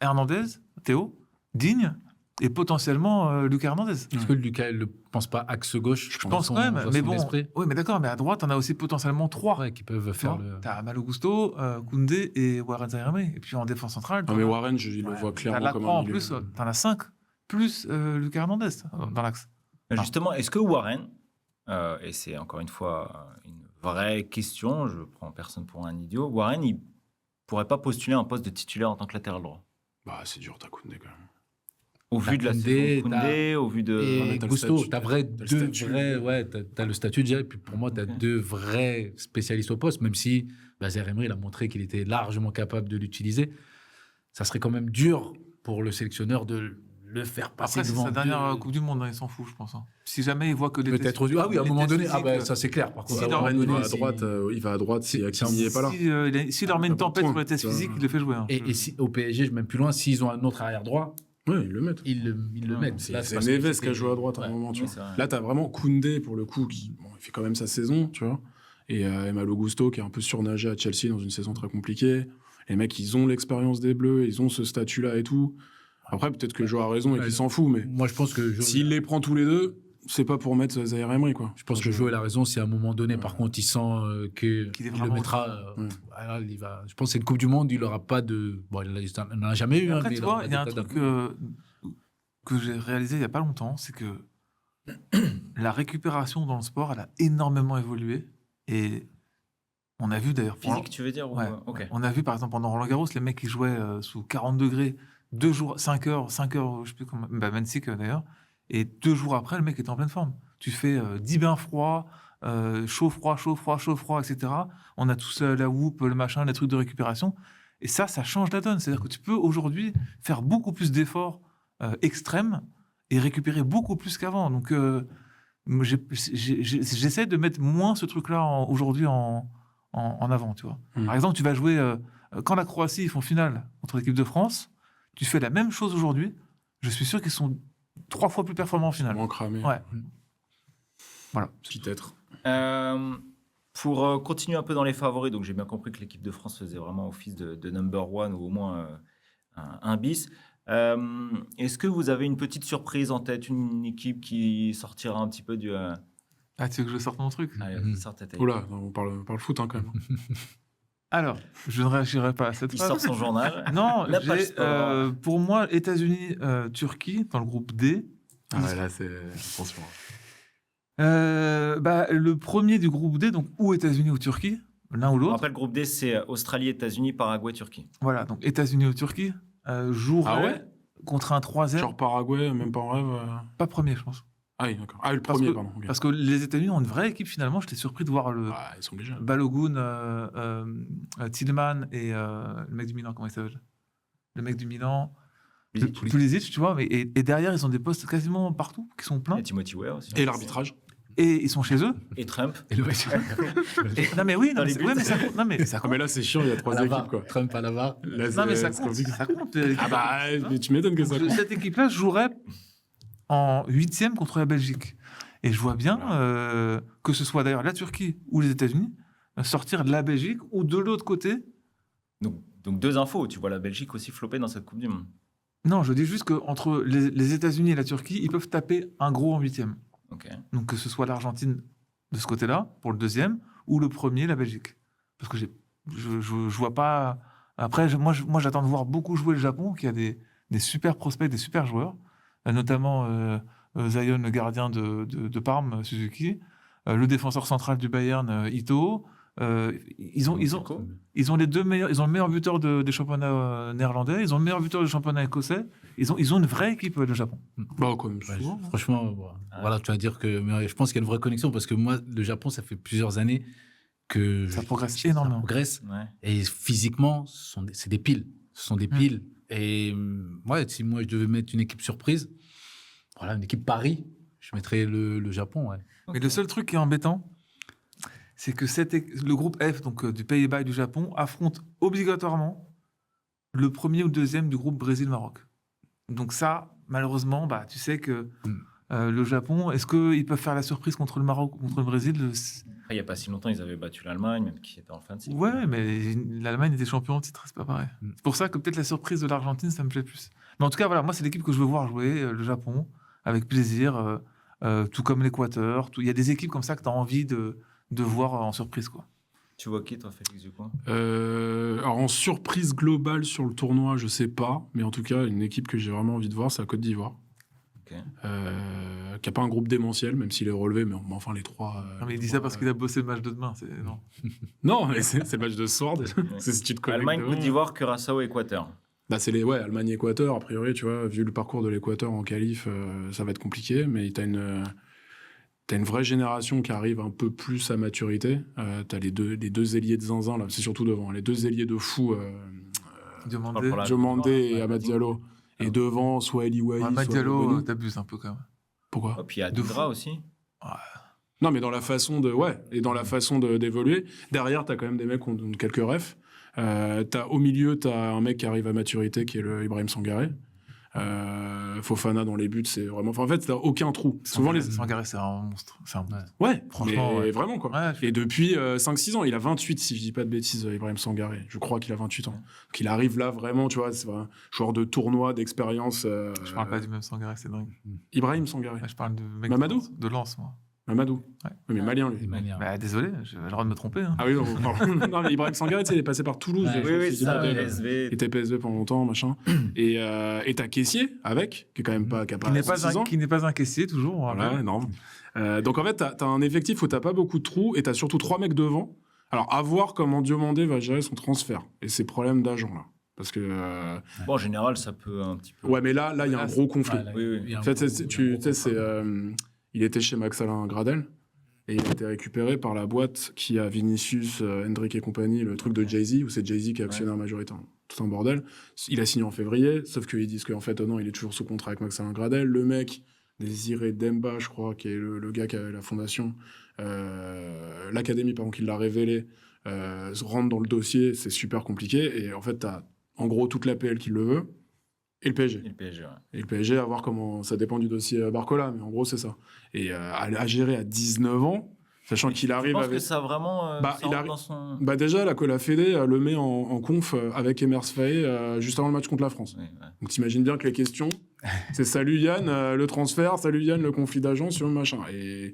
Hernandez, Théo, Digne et potentiellement Lucas Hernandez. Est-ce que Lucas ne pense pas axe gauche? Je pense quand même, mais bon. Oui, mais d'accord, mais à droite, on a aussi potentiellement 3 qui peuvent faire le. Tu as Malo Gusto, Koundé et Warren Zaïre-Emery. Et puis en défense centrale. Non, mais Warren, je le vois clairement comme un milieu. En plus, tu en as 5, plus Lucas Hernandez dans l'axe. Justement, est-ce que Warren, et c'est encore une fois une vraie question, je prends personne pour un idiot, Warren, il pourrait pas postuler un poste de titulaire en tant que latéral droit? C'est dur, t'as Koundé quand même. Au vu de la saison Koundé, au vu de... Et Gusto, t'as le statut déjà, et puis pour moi, t'as 2 vrais spécialistes au poste, même si Zahir Emery a montré qu'il était largement capable de l'utiliser. Ça serait quand même dur pour le sélectionneur de le faire passer Après, devant. C'est sa dernière Coupe du Monde, il s'en fout, je pense. Si jamais il voit que des peut-être à un moment donné, ça c'est clair. Par contre, il va à droite si Hakimi n'est pas là. S'il leur met une tempête sur les tests physiques, il le fait jouer. Et si, au PSG, même plus loin, s'ils ont un autre arrière droit, ils le mettent. Ils le mettent. C'est Neves qui a joué à droite à un moment. Tu vois. Là, tu as vraiment Koundé, pour le coup, qui il fait quand même sa saison, tu vois. Et Malo Gusto, qui est un peu surnagé à Chelsea dans une saison très compliquée. Les mecs, ils ont l'expérience des Bleus, ils ont ce statut-là et tout. Après, peut-être que Joe a raison et qu'il s'en fout, mais moi, je pense que s'il les prend tous les deux, c'est pas pour mettre Zahir Emery, quoi. Je pense que Joe a raison. Si à un moment donné, par contre, il sent qu'il le mettra, il va. Je pense que c'est une Coupe du Monde, il n'aura pas de. Bon, il n'en a jamais eu. Après, tu vois, il y a un truc que j'ai réalisé il n'y a pas longtemps, c'est que la récupération dans le sport, elle a énormément évolué. Et on a vu d'ailleurs. Physique, tu veux dire? Okay. On a vu par exemple pendant Roland Garros, les mecs qui jouaient sous 40 degrés, 2 jours, 5 heures, je sais plus comment, Mensik d'ailleurs, et 2 jours après, le mec est en pleine forme. Tu fais 10 bains froids, chaud-froid, etc. On a tous la whoop, le machin, les trucs de récupération. Et ça change la donne. C'est-à-dire que tu peux aujourd'hui faire beaucoup plus d'efforts extrêmes et récupérer beaucoup plus qu'avant. Donc, j'essaie de mettre moins ce truc-là aujourd'hui en avant, tu vois. Par exemple, tu vas jouer... quand la Croatie, ils font finale contre l'équipe de France, tu fais la même chose aujourd'hui, je suis sûr qu'ils sont 3 fois plus performants en finale. Moins cramés. Ouais. Voilà. Peut-être. Pour continuer un peu dans les favoris, donc j'ai bien compris que l'équipe de France faisait vraiment office de number one ou au moins un bis. Est-ce que vous avez une petite surprise en tête, une équipe qui sortira un petit peu du... Ah, tu veux que je sorte mon truc? Allez, sort ta tête. Oula, on parle foot quand même. Alors, je ne réagirai pas à cette phrase. Il sort son journal. Non, pour moi, États-Unis, Turquie, dans le groupe D. Ah ouais, là, c'est... Attention. Le premier du groupe D, donc ou États-Unis ou Turquie, l'un ou On l'autre. rappelle, groupe D, c'est Australie, États-Unis, Paraguay, Turquie. Voilà, donc États-Unis ou Turquie jouerait Ah ouais contre un troisième. Genre Paraguay, même pas en rêve. Pas premier, je pense. Ah oui, d'accord. Ah, le Parce premier, que- pardon. ok. Parce que les États-Unis ont une vraie équipe finalement. J'étais surpris de voir le Ah, ils sont obligés. Balogun, Tillman et le mec du Milan, comment il s'appelle? Le mec du Milan, Pulisic, tu vois. Et derrière, ils ont des postes quasiment partout qui sont pleins. Et Timothy Weah aussi. Et l'arbitrage. Et ils sont chez eux. Et Trump. Et le Non mais oui, non, Dans mais, les c'est- buts. ouais, mais ça compte. Non mais ça Ah, compte. mais là, c'est chiant, il y a à trois la équipes, VAR. quoi. Trump à la VAR. Là, Non mais ça c'est compte. compliqué. Ça compte. Ah bah, mais tu m'étonnes que ça Donc, compte. cette équipe-là jouerait en 8e contre la Belgique. Et je vois bien que ce soit d'ailleurs la Turquie ou les États-Unis sortir de la Belgique ou de l'autre côté. Donc 2 infos. Tu vois la Belgique aussi flopper dans cette Coupe du Monde. Non, je dis juste qu'entre les États-Unis et la Turquie, ils peuvent taper un gros en 8e. Ok. Donc que ce soit l'Argentine de ce côté-là pour le 2e ou le premier, la Belgique. Parce que je vois pas. Après, moi, j'attends de voir beaucoup jouer le Japon, qui a des super prospects, des super joueurs, notamment Zion, le gardien de Parme, Suzuki, le défenseur central du Bayern, Ito. Ils ont les deux meilleurs, ils ont le meilleur buteur des championnats néerlandais, ils ont le meilleur buteur du championnat écossais. Ils ont une vraie équipe, le Japon. Bah, quand même, Ouais, souvent. franchement, voilà, tu vas dire que mais je pense qu'il y a une vraie connexion parce que moi, le Japon, ça fait plusieurs années que Ça progresse énormément. progresse. Ouais. Et physiquement, c'est des piles. Ce sont des piles. Et ouais, si moi, je devais mettre une équipe surprise, voilà, une équipe Paris, je mettrais le Japon. Ouais. Mais le seul truc qui est embêtant, c'est que le groupe F, donc du Pays-Bas et du Japon, affronte obligatoirement le premier ou le deuxième du groupe Brésil-Maroc. Donc ça, malheureusement, bah, tu sais que le Japon, est-ce qu'ils peuvent faire la surprise contre le Maroc ou contre le Brésil? Après, il n'y a pas si longtemps, ils avaient battu l'Allemagne, même qui était en fin de cycle. Ouais, mais l'Allemagne était champion en titre, c'est pas pareil. C'est pour ça que peut-être la surprise de l'Argentine, ça me plaît plus. Mais en tout cas, voilà, moi, c'est l'équipe que je veux voir jouer, le Japon, avec plaisir, tout comme l'Équateur. Il y a des équipes comme ça que tu as envie de voir en surprise, quoi. Tu vois qui, toi, Félix, du coup? Alors, en surprise globale sur le tournoi, je sais pas. Mais en tout cas, une équipe que j'ai vraiment envie de voir, c'est la Côte d'Ivoire. Ok. Qui n'a pas un groupe démentiel, même s'il est relevé, mais enfin, les trois. Non, mais il les dit ça trois, parce qu'il a bossé le match de demain. Non. Non, mais c'est le match de ce soir, déjà. C'est si tu te connectes. Allemagne, devant. Côte d'Ivoire, Curaçao, Équateur. Bah, c'est Allemagne-Équateur, a priori, tu vois, vu le parcours de l'Équateur en qualif, ça va être compliqué, mais t'as une vraie génération qui arrive un peu plus à maturité. T'as les deux ailiers de zinzin, là, c'est surtout devant, les deux ailiers de fou, Diomandé. Pour la- Diomandé et Ouais. Amad Diallo. Et devant, soit Eli Wahi, Ahmad soit Diallo, Boni. t'abuses un peu quand même. Pourquoi Et puis il y a De Doudra fou. aussi. Non, mais dans la façon d'évoluer. Derrière, t'as quand même des mecs qui ont quelques refs. Au milieu, t'as un mec qui arrive à maturité, qui est le Ibrahim Sangaré. Fofana dans les buts, c'est vraiment. Enfin, en fait, t'as aucun trou. Souvent, Sangaré, c'est un monstre. C'est un monstre. Ouais, Franchement, mais ouais. vraiment, quoi. Ouais, Et depuis 5-6 ans, il a 28, si je dis pas de bêtises, Ibrahim Sangaré. Je crois qu'il a 28 ans. Donc, il arrive là, vraiment, tu vois, c'est un joueur de tournoi, d'expérience. Je parle pas du même Sangaré, c'est dingue. Ibrahim Sangaré. Ouais, je parle de mec Mamadou de Lens, moi. Mamadou. Ouais. Oui, mais malien, lui. Des manières. Bah, désolé, j'ai le droit de me tromper. Hein. Ah oui, pardon. Non, mais Ibrahim Sangaré, tu sais, il est passé par Toulouse. Ouais. je Oui, crois, oui, si je dis ça, pas de- PSV. Il était PSV pendant longtemps, machin. Et t'as Caissier, avec, qui est quand même pas Qui capable n'est de pas, 6 ans. qui n'est pas un caissier, toujours. on Voilà, rappelle. énorme. Donc en fait, t'as un effectif où t'as pas beaucoup de trous et t'as surtout 3 mecs devant. Alors, à voir comment Diomandé va gérer son transfert et ses problèmes d'agent, là. Parce que... Bon, en général, ça peut un petit peu. Ouais, mais là, il y a un gros conflit. Ouais, là, Oui, oui. il y a un En fait, gros- tu sais, il était chez Max Alain Gradel et il a été récupéré par la boîte qui a Vinicius, Hendrick et compagnie, le truc de Jay-Z, où c'est Jay-Z qui est actionnaire majoritaire. Tout un bordel. Il a signé en février, sauf qu'ils disent qu'en fait, non, il est toujours sous contrat avec Max Alain Gradel. Le mec, Désiré Demba, je crois, qui est le gars qui a la fondation, l'académie, pardon, qui l'a révélé, rentre dans le dossier, c'est super compliqué. Et en fait, t'as en gros toute l'APL qui le veut, et le PSG. Et le PSG, ouais. Et le PSG, à voir comment ça dépend du dossier Barcola, mais en gros, c'est ça. Et à gérer à 19 ans, sachant qu'il Je arrive pense avec. que ça vraiment. Bah, ça il rentre arrive- dans son. Bah déjà, la Fédé le met en conf avec Emers Faé juste avant le match contre la France. Oui, ouais. Donc t'imagines bien que les questions, c'est salut Yann, le transfert, salut Yann, le conflit d'agents sur le machin. Et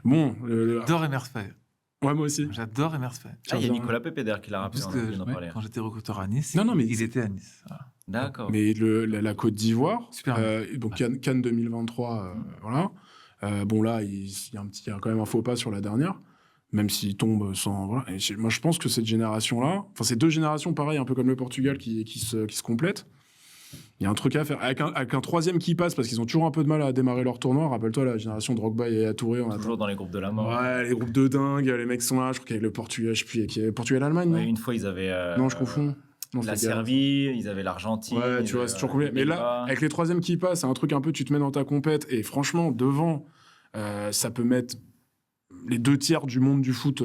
bon, J'adore Emers Faye. ouais, moi aussi. J'adore Emers Faye. Ah, il y a bien. Nicolas Pepe d'ailleurs qui l'a rappelé. Parce On a que oublié d'en parler. quand j'étais recruteur à Nice, Non, mais il était à Nice. Voilà. D'accord. Mais la Côte d'Ivoire, Super. donc Cannes 2023, voilà. Bon, là, il y a quand même un faux pas sur la dernière, même s'il tombe sans. Voilà. Et moi, je pense que cette génération-là, enfin, ces deux générations, pareil, un peu comme le Portugal, qui se complètent. Il y a un truc à faire. Avec un troisième qui passe, parce qu'ils ont toujours un peu de mal à démarrer leur tournoi. Rappelle-toi, la génération de Drogba et Touré. Toujours dans les groupes de la mort. Ouais, les groupes de dingue, les mecs sont là. Je crois qu'avec le Portugal, je sais plus, avec Portugal-Allemagne, non Ouais, une fois, ils avaient. Non, je confonds. Non, La c'était Serbie, ils avaient l'Argentine. Ouais, tu vois, c'est toujours compliqué. Mais là, avec les troisièmes qui passent, c'est un truc un peu, tu te mets dans ta compète. Et franchement, devant, ça peut mettre les 2/3 du monde du foot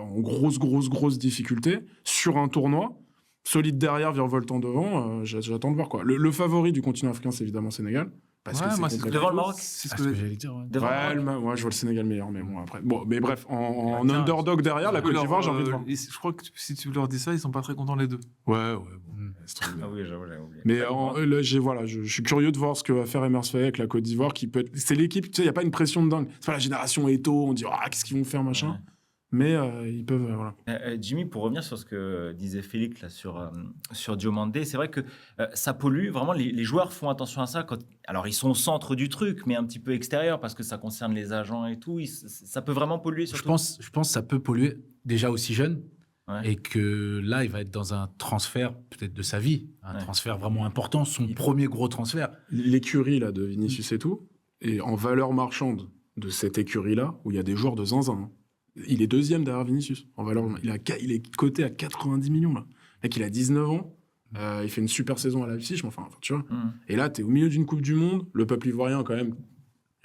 en grosse difficulté sur un tournoi. Solide derrière, virevoltant devant, j'attends de voir quoi. Le favori du continent africain, c'est évidemment Sénégal. Parce Ouais, que moi, c'est c'est complètement- Devant le Maroc. C'est ce Ah, que ce que j'allais dire. Ouais. Devant le Ouais, Maroc. moi je vois le Sénégal meilleur, mais bon après. Bon, mais bref, en Tiens, underdog derrière, la Côte d'Ivoire, j'ai envie de voir. Je crois que si tu leur dis ça, ils sont pas très contents les deux. Ouais, bon. Mm. c'est trop bien. Ah oui, j'avoue, j'avais oublié. Mais là, je suis curieux de voir ce que va faire Emers Faye avec la Côte d'Ivoire, qui peut être... C'est l'équipe, tu sais, il n'y a pas une pression de dingue. C'est pas la génération Eto'o, on dit, qu'est-ce qu'ils vont faire, machin. Ouais. Mais ils peuvent, voilà. Jimmy, pour revenir sur ce que disait Félix là, sur Diomandé, c'est vrai que ça pollue. Vraiment, les joueurs font attention à ça. Alors, ils sont au centre du truc, mais un petit peu extérieur, parce que ça concerne les agents et tout. Ça peut vraiment polluer. Je Surtout. pense que ça peut polluer déjà aussi jeune. Ouais. Et que là, il va être dans un transfert peut-être de sa vie, un Ouais. transfert vraiment important, son premier gros transfert. L'écurie là, de Vinicius et tout, et en valeur marchande de cette écurie-là, où il y a des joueurs de zinzin, hein. Il est deuxième derrière Vinicius. En valeur, il est coté à 90 millions. Là. Le mec, il a 19 ans. Il fait une super saison à Leipzig. Mais enfin, tu vois. Et là, tu es au milieu d'une Coupe du Monde. Le peuple ivoirien, quand même,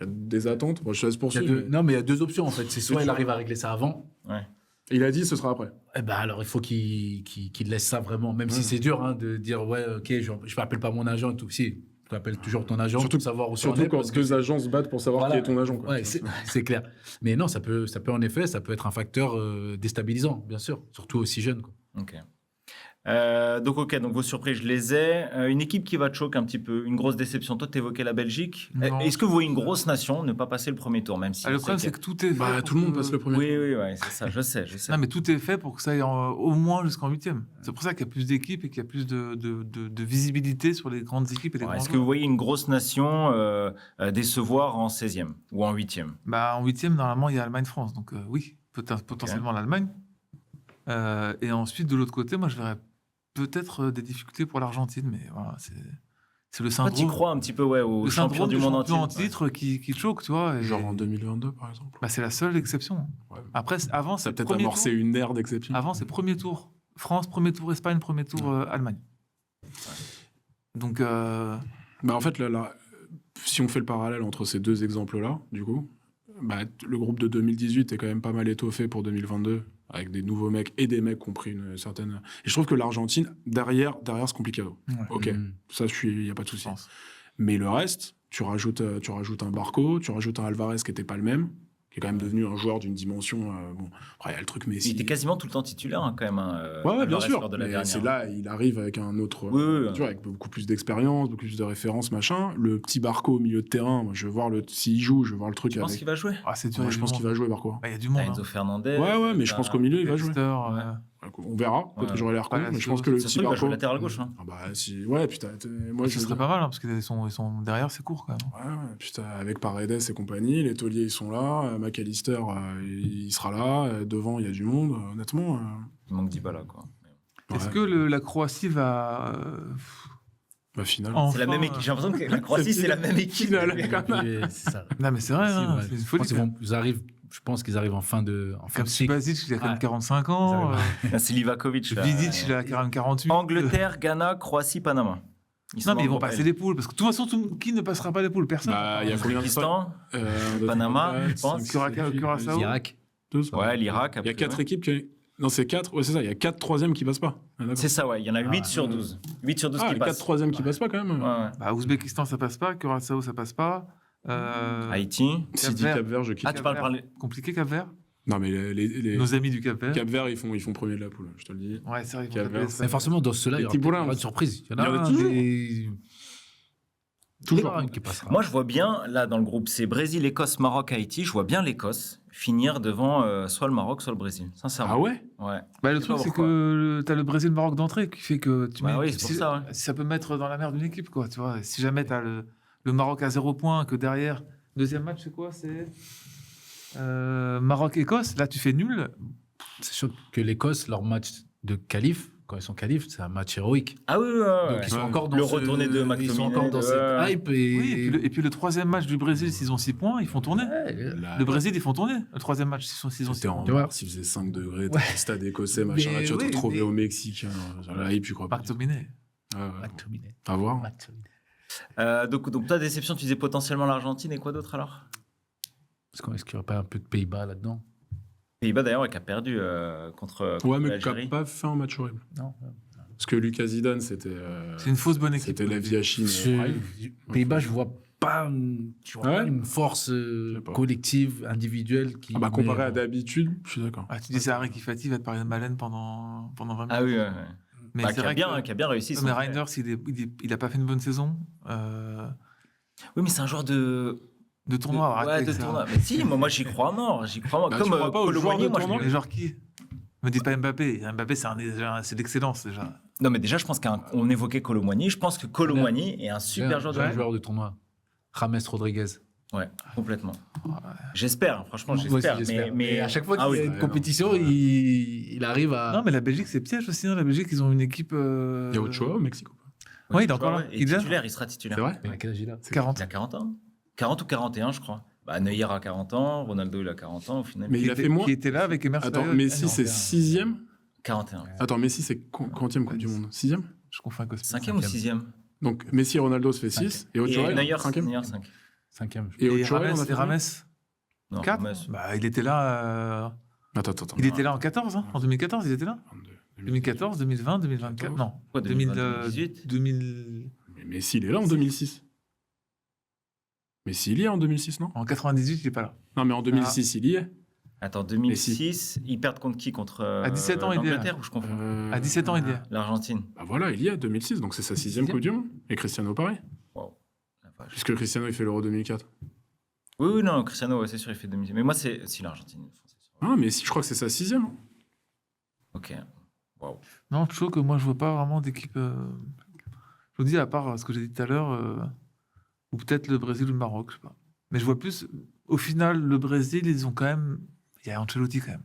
il y a des attentes. Moi, je te laisse poursuivre. Non, mais il y a deux options en fait. C'est soit il arrive à régler ça avant. Ouais. Et il a dit ce sera après. Eh ben alors, il faut qu'il laisse ça vraiment, même si c'est dur de dire ouais, ok, je m'appelle pas mon agent et tout. Si, tu appelles toujours ton agent Surtout- pour savoir où Surtout tu en es, quand parce que deux agents se battent pour savoir Voilà. qui est ton agent. Quoi. Ouais, c'est clair. Mais non, ça peut en effet, ça peut être un facteur déstabilisant, bien sûr, surtout aussi jeune. Quoi. Ok. Donc vos surprises, je les ai. Une équipe qui va te choquer un petit peu, une grosse déception. Toi, tu évoquais la Belgique. Non. Est-ce que vous voyez une grosse nation ne pas passer le premier tour, même si Le on problème, sait c'est qu'il que tout est fait. Bah, pour tout le monde que- passe le premier. Oui, c'est ça, je sais. Non, mais tout est fait pour que ça aille au moins jusqu'en huitième. C'est pour ça qu'il y a plus d'équipes et qu'il y a plus de visibilité sur les grandes équipes et les Ouais, grands est-ce que vous joueurs. voyez une grosse nation décevoir en 16e ou en 8e? Bah, en huitième, normalement, il y a Allemagne-France. Donc oui, potentiellement l'Allemagne. Et ensuite, de l'autre côté, moi, je verrais peut-être des difficultés pour l'Argentine. Mais voilà, c'est le Toi, tu syndrome, crois un petit peu au le champion syndrome du monde champion entier? en titre qui choque, tu vois. Et- Genre en 2022, par exemple. bah, c'est la seule exception. Ouais. Après, avant, Ça c'est a peut-être premier amorcé tour. une ère d'exception. Avant, c'est premier tour France, premier tour Espagne, premier tour Allemagne. Donc, Bah, en fait, là, si on fait le parallèle entre ces deux exemples-là, du coup, bah, le groupe de 2018 est quand même pas mal étoffé pour 2022, avec des nouveaux mecs et des mecs qui ont pris une certaine... Et je trouve que l'Argentine, derrière c'est compliqué. Ok, ça, il n'y a pas de je souci. pense. Mais le reste, tu rajoutes un Barco, tu rajoutes un Alvarez qui n'était pas le même, qui est quand même devenu un joueur d'une dimension... bon, après, il y a le truc Messi. Il était quasiment tout le temps titulaire, hein, quand même. Ouais, bien Alvarez, sûr. lors de la Mais dernière. c'est là, il arrive avec un autre, Oui. tu vois, avec beaucoup plus d'expérience, beaucoup plus de références, machin. Le petit Barco au milieu de terrain, moi, je veux voir s'il joue, je veux voir le truc Tu penses avec. qu'il va jouer? Ah, c'est dur. Moi, il y a je du pense monde. qu'il va jouer Barco. Bah, il y a du monde. Enzo hein. Fernandez. Ouais, mais je pense qu'au milieu, il va jouer. Dexter, On verra. Peut-être Ouais. que j'aurai l'air con, Ouais, mais je c'est- pense que le Ça se petit trouve, il va jouer Barco. latéral gauche. Hein. Ah bah si, ouais, putain, moi ce je serait pas mal, hein, parce qu'ils sont derrière, c'est court quand même. Ouais, putain, avec Paredes et compagnie, les tauliers ils sont là, McAllister il sera là, devant il y a du monde, honnêtement. Il manque Dybala, quoi. Est-ce Ouais. que la Croatie va. Bah, finale. C'est la même équipe. J'ai l'impression que la Croatie, c'est la même équipe. Finale. Et c'est ça. Non, mais c'est vrai, Si, hein, ouais. c'est une Je folie. pense qu'ils je pense qu'ils arrivent en fin de Comme cycle. Subasic, il a quand même Ouais. 45 ans. C'est Livakovic. là. Vidic, il a quand même 48. Angleterre, Ghana, Croatie, Panama. sont Non, mais ils dans vont le passer groupe les poules. Parce que de toute façon, qui ne passera pas les poules? Personne. Bah, il y a combien de Pakistan, Un, deux, Panama, trois, quatre, je pense. cinq, six, Curaçao. Irak. deux, ça. Ouais, l'Irak. Il y a après, 4 ouais. équipes qui. Non, c'est 4. Ouais, c'est ça. Il y a 4 troisièmes qui passent pas. Ah, d'accord. C'est ça, ouais. Il y en a 8 Ah, sur 12. 8 sur 12 Ah, qui les 4 passent. troisièmes qui passent pas quand même. Ouais, ouais. Bah, Ouzbékistan, ça passe pas. Curaçao, ça passe pas. Haïti. Si dit Cap-Vert. Cap-Vert, je quitte. Ah, tu parles par les... Compliqué, Cap-Vert. Non, mais les Nos amis du Cap-Vert. Cap-Vert, ils font premier de la poule, je te le dis. Ouais, c'est vrai. ils vont Cap-Vert. taper l'Espagne. Mais forcément, dans ceux-là, il y aura petits boulins. pas de surprise. Il y en Il y en a a toujours. Toujours Toujours. un qui passera. Moi, je vois bien, là, dans le groupe, c'est Brésil, Écosse, Maroc, Haïti. Je vois bien l'Écosse finir devant soit le Maroc, soit le Brésil. Sincèrement. Ah ouais? Ouais. Bah, le Je sais truc, pas c'est pourquoi. que tu as le Brésil-Maroc d'entrée qui fait que tu Bah oui, c'est pour ça, ouais. ça peut mettre dans la merde d'une équipe, quoi. Tu vois, si jamais tu as le Maroc à 0 points, que derrière, Deuxième match, c'est quoi? C'est Maroc-Écosse. Là, tu fais nul. C'est sûr que l'Écosse, leur match de qualif, quand ils sont qualifs, c'est un match héroïque. Ah oui, Donc ils sont Ouais. encore dans Le retourné de ils sont McTominay, encore dans cette hype. Et... Oui, et puis le troisième match du Brésil, s'ils ont 6 points, ils font tourner. Là, Le Brésil, ils font tourner. Le troisième match, s'ils ont 6 c'était en Tu vois. mars, il faisait 5 degrés, t'as le stade écossais, machin, Mais là, tu vas te oui, retrouver mais- au Mexique. La hype, tu crois pas. McTominay. Ouais, ouais. McTominay. À voir. McTominay. Donc ta déception, tu disais potentiellement l'Argentine et quoi d'autre alors? Est-ce qu'il n'y aurait pas un peu de Pays-Bas là-dedans? Pays-Bas d'ailleurs qui a perdu contre Ouais, mais qui n'a l'Algérie. pas fait un match horrible. Non. Parce que Lucas Zidane, c'était C'est une fausse bonne équipe. c'était la vie à Chine. Pays-Bas, je vois pas, tu vois Ouais. pas une force Je sais pas. collective, individuelle qui. Ah bah, comparé met à en- d'habitude, je suis d'accord. Ah, tu dis ça à Ricky Fati, il va te parler de Malène pendant 20 minutes. Ah oui, ouais. Mais Bah, c'est vrai qui a bien réussi. que son mais prêt. Reinders, il a pas fait une bonne saison. Oui, mais c'est un joueur de. De tournoi, arrête Ouais, avec de ça. tournoi. Mais si, moi j'y crois à mort. J'y crois à mort. Bah, Comme tu crois pas aux joueurs Colomboigny, de moi je tournoi Les joueurs qui Me dites pas Mbappé. Mbappé, c'est d'excellence déjà. Non, mais déjà, je pense qu'on évoquait Colomboigny. Je pense que Colomboigny est un super joueur de un tournoi. joueur de tournoi. James Rodriguez. Ouais, complètement. Ouais. J'espère, franchement, Moi aussi, j'espère. Mais à chaque fois Ah qu'il y oui. a une Ouais, compétition, non. il arrive à. Non, mais la Belgique, c'est piège aussi. Hein. La Belgique, ils ont une équipe. Il y a autre chose au Mexique ou pas? Ouais, il est encore là. Et Il est là. titulaire, il sera titulaire. C'est vrai? Mais à quel âge il a 40. Il a 40 ans. 40 ou 41, je crois. Bah, Neuer a 40 ans, Ronaldo il a 40 ans au final. Mais il a fait moins. Qui était là avec Emerson. Attends, Messi, c'est 6e? 41. Attends, Messi, c'est quantième Coupe du Monde? 6e? Je confonds avec Osimhen. 5e ou 6e? Donc, Messi et Ronaldo, ça fait 6. Et Et Ochoa, Neuer 5e? 5. 5e. Et Et Ochoa, Rames, on a fait combien? Non, 4 Rames. Bah, il était là. Attends. Il était là en 14, hein. En 2014, il était là. 2014, 2020, 2024. Non. Quoi, 2018 2018? 2000. Mais Messi, il est là en 2006. Messi, il y est en 2006, non? En 98, il est pas là. Non, mais en 2006, il y est. Attends, 2006, ils perdent contre qui? Contre À 17 ans, il est là. l'Angleterre ou je confonds? À 17 ans, il est là. L'Argentine. Bah voilà, il y est, 2006, donc c'est sa 6e Coupe du Monde. Et Cristiano, pareil. Wow. La vache. Puisque Cristiano, il fait l'Euro 2004. Oui, non, Cristiano, ouais, c'est sûr, il fait 2000. Mais moi, c'est si l'Argentine. c'est sûr. Ah, mais si, je crois que c'est sa 6e. hein. Ok. Wow. Non, je trouve que moi, je vois pas vraiment d'équipe. Je vous dis, à part ce que j'ai dit tout à l'heure, ou peut-être le Brésil ou le Maroc, je sais pas. Mais je vois plus. Au final, le Brésil, ils ont quand même. Il y a Ancelotti quand même.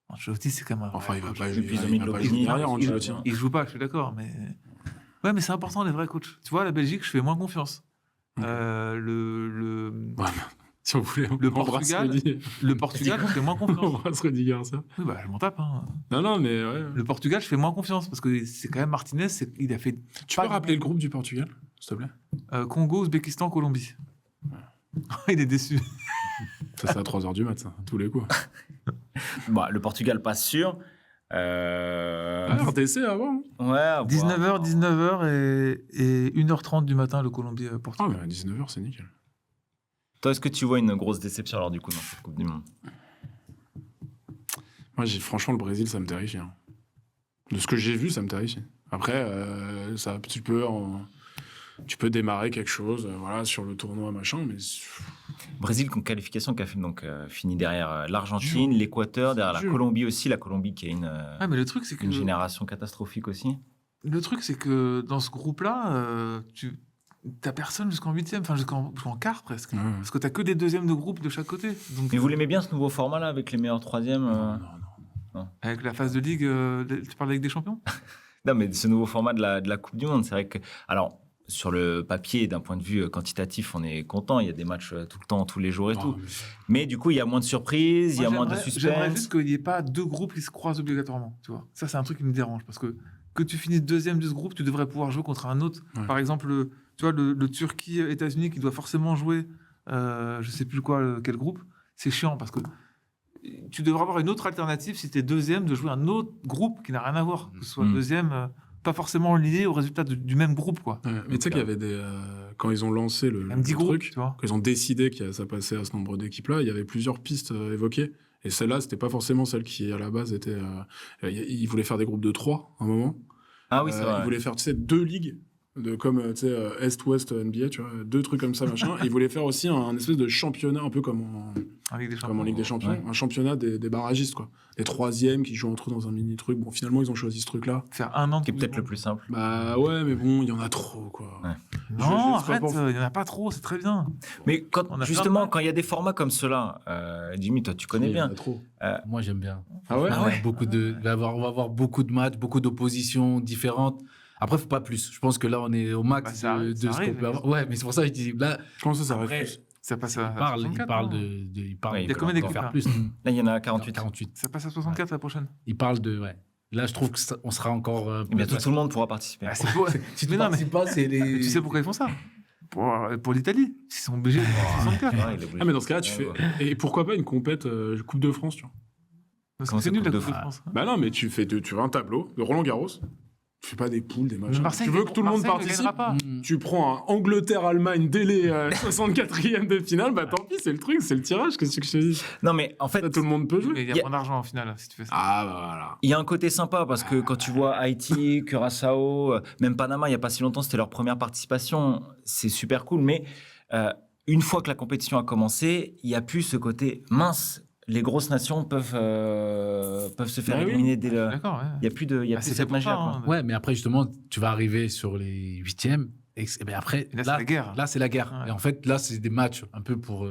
Ancelotti, c'est quand même. un Enfin, vrai il va coach. pas Et jouer. puis, ils ont Il mis va de pas l'opinion. jouer derrière, Il- Ancelotti. hein. Il joue pas, je suis d'accord, mais. Ouais, mais c'est important les vrais coachs. Tu vois, la Belgique, je fais moins confiance. Ok. Le Si vous voulez, Le on embrasse Portugal. Rudy. Portugal, je fais moins On confiance. embrasse Rudy Garcia. Oui, bah, je m'en tape. Hein. Non, mais ouais. Le Portugal, je fais moins confiance parce que c'est quand même Martinez, il a fait Tu pas peux de- rappeler le groupe du Portugal, s'il te plaît? Congo, Ouzbékistan, Colombie. Il est déçu. Ça, c'est à 3h du mat, ça, tous les coups. Bah, le Portugal, pas sûr. Ah, RDC avant. hein. Ouais, à voir. 19h et 1h30 du matin, le Ah, Colombie-Portugal. mais à 19h, c'est nickel. Toi, est-ce que tu vois une grosse déception alors du coup dans cette Coupe du Monde? Moi, franchement, le Brésil, ça me terrifie. hein. De ce que j'ai vu, ça me terrifie. Après, tu peux démarrer quelque chose voilà, sur le tournoi, machin, mais Brésil, qualification qui a fini derrière l'Argentine, l'Équateur, derrière la Dur. Colombie aussi. La Colombie qui a Ah, mais le truc, c'est que une génération catastrophique aussi. le truc, c'est que dans ce groupe-là, tu n'as personne jusqu'en 8e, enfin jusqu'en quart presque. Ouais. Parce que tu n'as que des deuxièmes de groupe de chaque côté. Donc, Mais vous l'aimez bien ce nouveau format-là avec les meilleurs troisièmes non. avec la phase de ligue, tu parles avec des champions Non, mais ce nouveau format de la Coupe du Monde, c'est vrai que. Alors, sur le papier, d'un point de vue quantitatif, on est content. Il y a des matchs tout le temps, tous les jours et tout. Mais du coup, il y a moins de surprises, il y a moins de J'aimerais suspense. juste qu'il n'y ait pas deux groupes qui se croisent obligatoirement. Tu vois, ça, c'est un truc qui me dérange parce que tu finisses deuxième de ce groupe, tu devrais pouvoir jouer contre un autre. Ouais. Par exemple, tu vois, le Turquie-États-Unis qui doit forcément jouer, je sais plus quel groupe. C'est chiant parce que tu devrais avoir une autre alternative si tu es deuxième de jouer un autre groupe qui n'a rien à voir. Que ce soit Mm. deuxième, pas forcément lié au résultat du même groupe, quoi. Ouais, mais tu sais qu'il y avait quand ils ont lancé le Un petit groupe, truc, tu vois. quand ils ont décidé que ça passait à ce nombre d'équipes-là, il y avait plusieurs pistes évoquées. Et celle-là, c'était pas forcément celle qui, à la base, était. Ils voulaient faire des groupes de 3 à un moment. Ah oui, c'est Ils vrai. voulaient faire, tu sais, 2 ligues comme tu sais, Est-Ouest NBA, tu vois, 2 trucs comme ça, machin. Et ils voulaient faire aussi un espèce de championnat, un peu comme En Ligue des comme en Ligue des Champions, Ouais. un championnat des barragistes, quoi. Les 3e qui jouent entre eux dans un mini-truc. Bon, finalement, ils ont choisi ce truc-là. Faire un an de Qui est Coupe du peut-être le Monde. plus simple. Bah ouais, mais bon, il y en a trop, quoi. Ouais. Non, c'est pas arrête, pour- il n'y en a pas trop, c'est très bien. Mais quand, On a justement, plein de quand il y a des formats comme ceux-là, Jimmy, toi, tu connais Il y en bien. a trop. Moi, j'aime bien. Ah ouais, On va avoir beaucoup de matchs, beaucoup d'oppositions différentes. Après, faut pas plus. Je pense que là, on est au max Bah, ça arrive, de ça ce qu'on arrive. peut avoir. Ouais, mais c'est pour ça que je dis là. Comment ça Après, arrive plus Ça passe à il parle 64, non il parle Ouais, Il y a combien d'équipes, faire là plus. Là, il y en a 48. 48. Ça passe à 64 la prochaine. Il parle de. Ouais. Là, je trouve qu'on sera encore. Et bientôt, tout le monde pourra participer. Ah, c'est beau. Si tu Mais non, mais participes pas, c'est les. tu sais pourquoi ils font ça pour l'Italie. Ils sont obligés de faire 64. Ouais, il est obligé. Ah, mais dans ce cas-là, tu Ouais, fais. ouais. Et pourquoi pas une compète Coupe de France, tu vois Parce Comment que c'est ça, nul la Coupe Coupe de de France. Bah non, mais tu fais un tableau de Roland Garros. Tu fais pas des poules, des machins. Marseille, Tu veux que tout le monde Marseille ne participe gagnera pas. Tu prends un Angleterre-Allemagne dès les 64e de finale, bah tant pis, c'est le truc, c'est le tirage, qu'est-ce que je te dis Non, mais en fait, Ça, tout le monde peut jouer. Mais il y a Y a- moins d'argent en finale si tu fais ça. Ah bah voilà. il y a un côté sympa parce que quand tu vois Haïti, Curaçao, même Panama, il n'y a pas si longtemps, c'était leur première participation. C'est super cool. Mais une fois que la compétition a commencé, il n'y a plus ce côté mince. Les grosses nations peuvent se faire Bah oui. éliminer dès le. D'accord, ouais. Il n'y a plus de, il y a Bah, plus c'est cette pour magie. ça, Quoi. hein. Ouais, mais après, justement, tu vas arriver sur les 8e. Et ben après, Et là, c'est la guerre. Là, c'est la guerre. Ouais. Et en fait, là, c'est des matchs un peu pour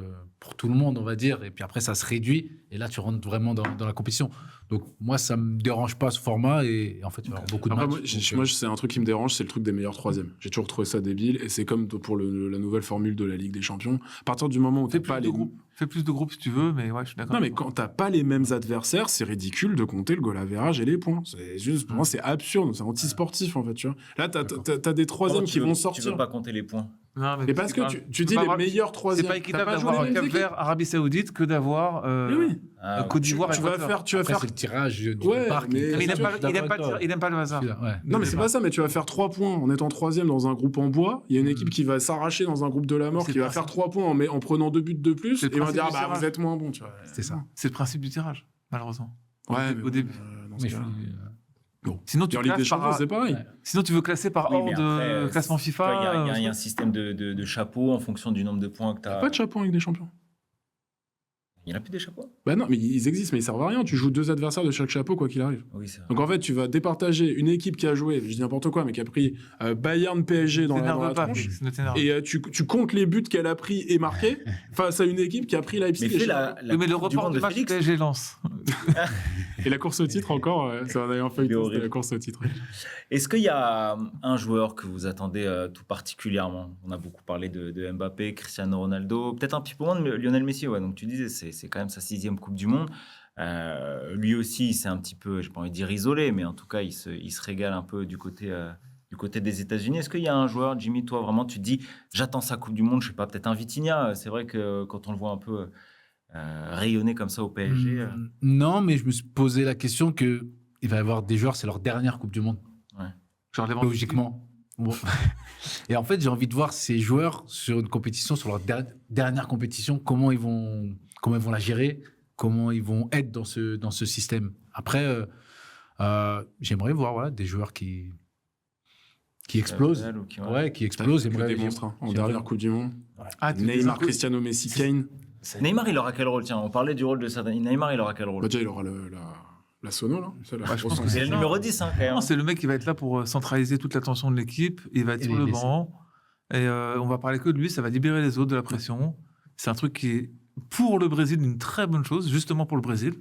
tout le monde, on va dire. Et puis après, ça se réduit. Et là, tu rentres vraiment dans la compétition. Donc, moi, ça me dérange pas ce format. Et en fait, il va y avoir beaucoup de Après, matchs. moi, Donc, c'est un truc qui me dérange, c'est le truc des meilleurs 3e. J'ai toujours trouvé ça débile, et c'est comme pour la nouvelle formule de la Ligue des Champions. À partir du moment où t'as pas les Fais plus de groupes si tu veux, mais ouais, je suis d'accord. Non, mais quand t'as pas les mêmes adversaires, c'est ridicule de compter le goal average et les points. C'est juste, pour moi, c'est absurde, c'est anti-sportif, en fait, tu vois. Là, t'as des 3e qui vont Tu sortir. veux pas compter les points. Non, Mais parce que tu dis peux pas les avoir- meilleurs 3e. C'est pas équitable d'avoir Cap Vert, Arabie Saoudite que d'avoir Mais oui. Côte d'Ivoire et Tu vas faire. après, c'est le tirage du Ouais, parc. mais- Mais il Bien sûr, n'aime pas le hasard. Ouais. Non, mais c'est pas ça, mais tu vas faire 3 points en étant 3e dans un groupe en bois. Il y a une équipe qui va s'arracher dans un groupe de la mort, C'est qui le va faire principe. 3 points en prenant 2 buts de plus. C'est le Et on va principe dire, du bah, tirage. vous êtes moins bon, tu vois. C'est ça. C'est le principe du tirage, malheureusement. Ouais, Au début. dans ce Mais cas-là. Sinon, Et tu en Ligue des classes Champions, par... c'est pareil. Ouais. Sinon, tu veux classer par Oui, ordre mais après, de classement tu vois, FIFA. Il y a un système de chapeaux en fonction du nombre de points que tu as. Pas de chapeau en Ligue des Champions. Il n'y en a plus des chapeaux Bah non, mais ils existent, mais ils servent à rien. Tu joues 2 adversaires de chaque chapeau, quoi qu'il arrive. Oui, c'est vrai. Donc en fait, tu vas départager une équipe qui a joué, je dis n'importe quoi, mais qui a pris Bayern PSG dans la T'énerve pas, tronche. Félix, ne t'énerve Et tu comptes les buts qu'elle a pris et marqués face à une équipe qui a pris Leipzig. Mais et fais Schalke. la Oui, mais le Coupe du report monde du de match Félix. PSG lance. Et la course au titre encore, ça en a eu un feuilleton, horrible. c'était la course au titre. Est-ce qu'il y a un joueur que vous attendez tout particulièrement? On a beaucoup parlé de Mbappé, Cristiano Ronaldo, peut-être un petit peu moins de Lionel Messi. Ouais. Donc tu disais, c'est quand même sa 6e Coupe du Monde. Lui aussi, c'est un petit peu, j'ai pas envie de dire isolé, mais en tout cas, il se régale un peu du côté des États-Unis. Est-ce qu'il y a un joueur, Jimmy, toi vraiment, tu te dis, j'attends sa Coupe du Monde, je sais pas, peut-être un Vitinha. C'est vrai que quand on le voit un peu rayonner comme ça au PSG. Non, mais je me suis posé la question que il va y avoir des joueurs, c'est leur dernière Coupe du Monde, Genre les logiquement. Bon. Et en fait, j'ai envie de voir ces joueurs sur une compétition, sur leur dernière compétition, comment ils vont la gérer, comment ils vont être dans ce système. Après, j'aimerais voir voilà, des joueurs qui explosent. Ou qui- Ouais, qui explosent. Je le J'aimerais- démonstre, hein, en j'aimerais- dernière Coupe du Monde. Ah, tu Neymar, dis- Cristiano, Messi, Kane. Neymar, il aura quel rôle? Tiens, on parlait du rôle de certains. Neymar, il aura quel rôle? Bah, déjà, il aura la sono, là. C'est la Ouais, je pense grosse que C'est le ça. numéro 10, hein, quand même. Non, c'est le mec qui va être là pour centraliser toute l'attention de l'équipe. Il va être Et sur les le laisser. banc. Et on va parler que de lui. Ça va libérer les autres de la pression. C'est un truc qui est, pour le Brésil, une très bonne chose, justement pour le Brésil.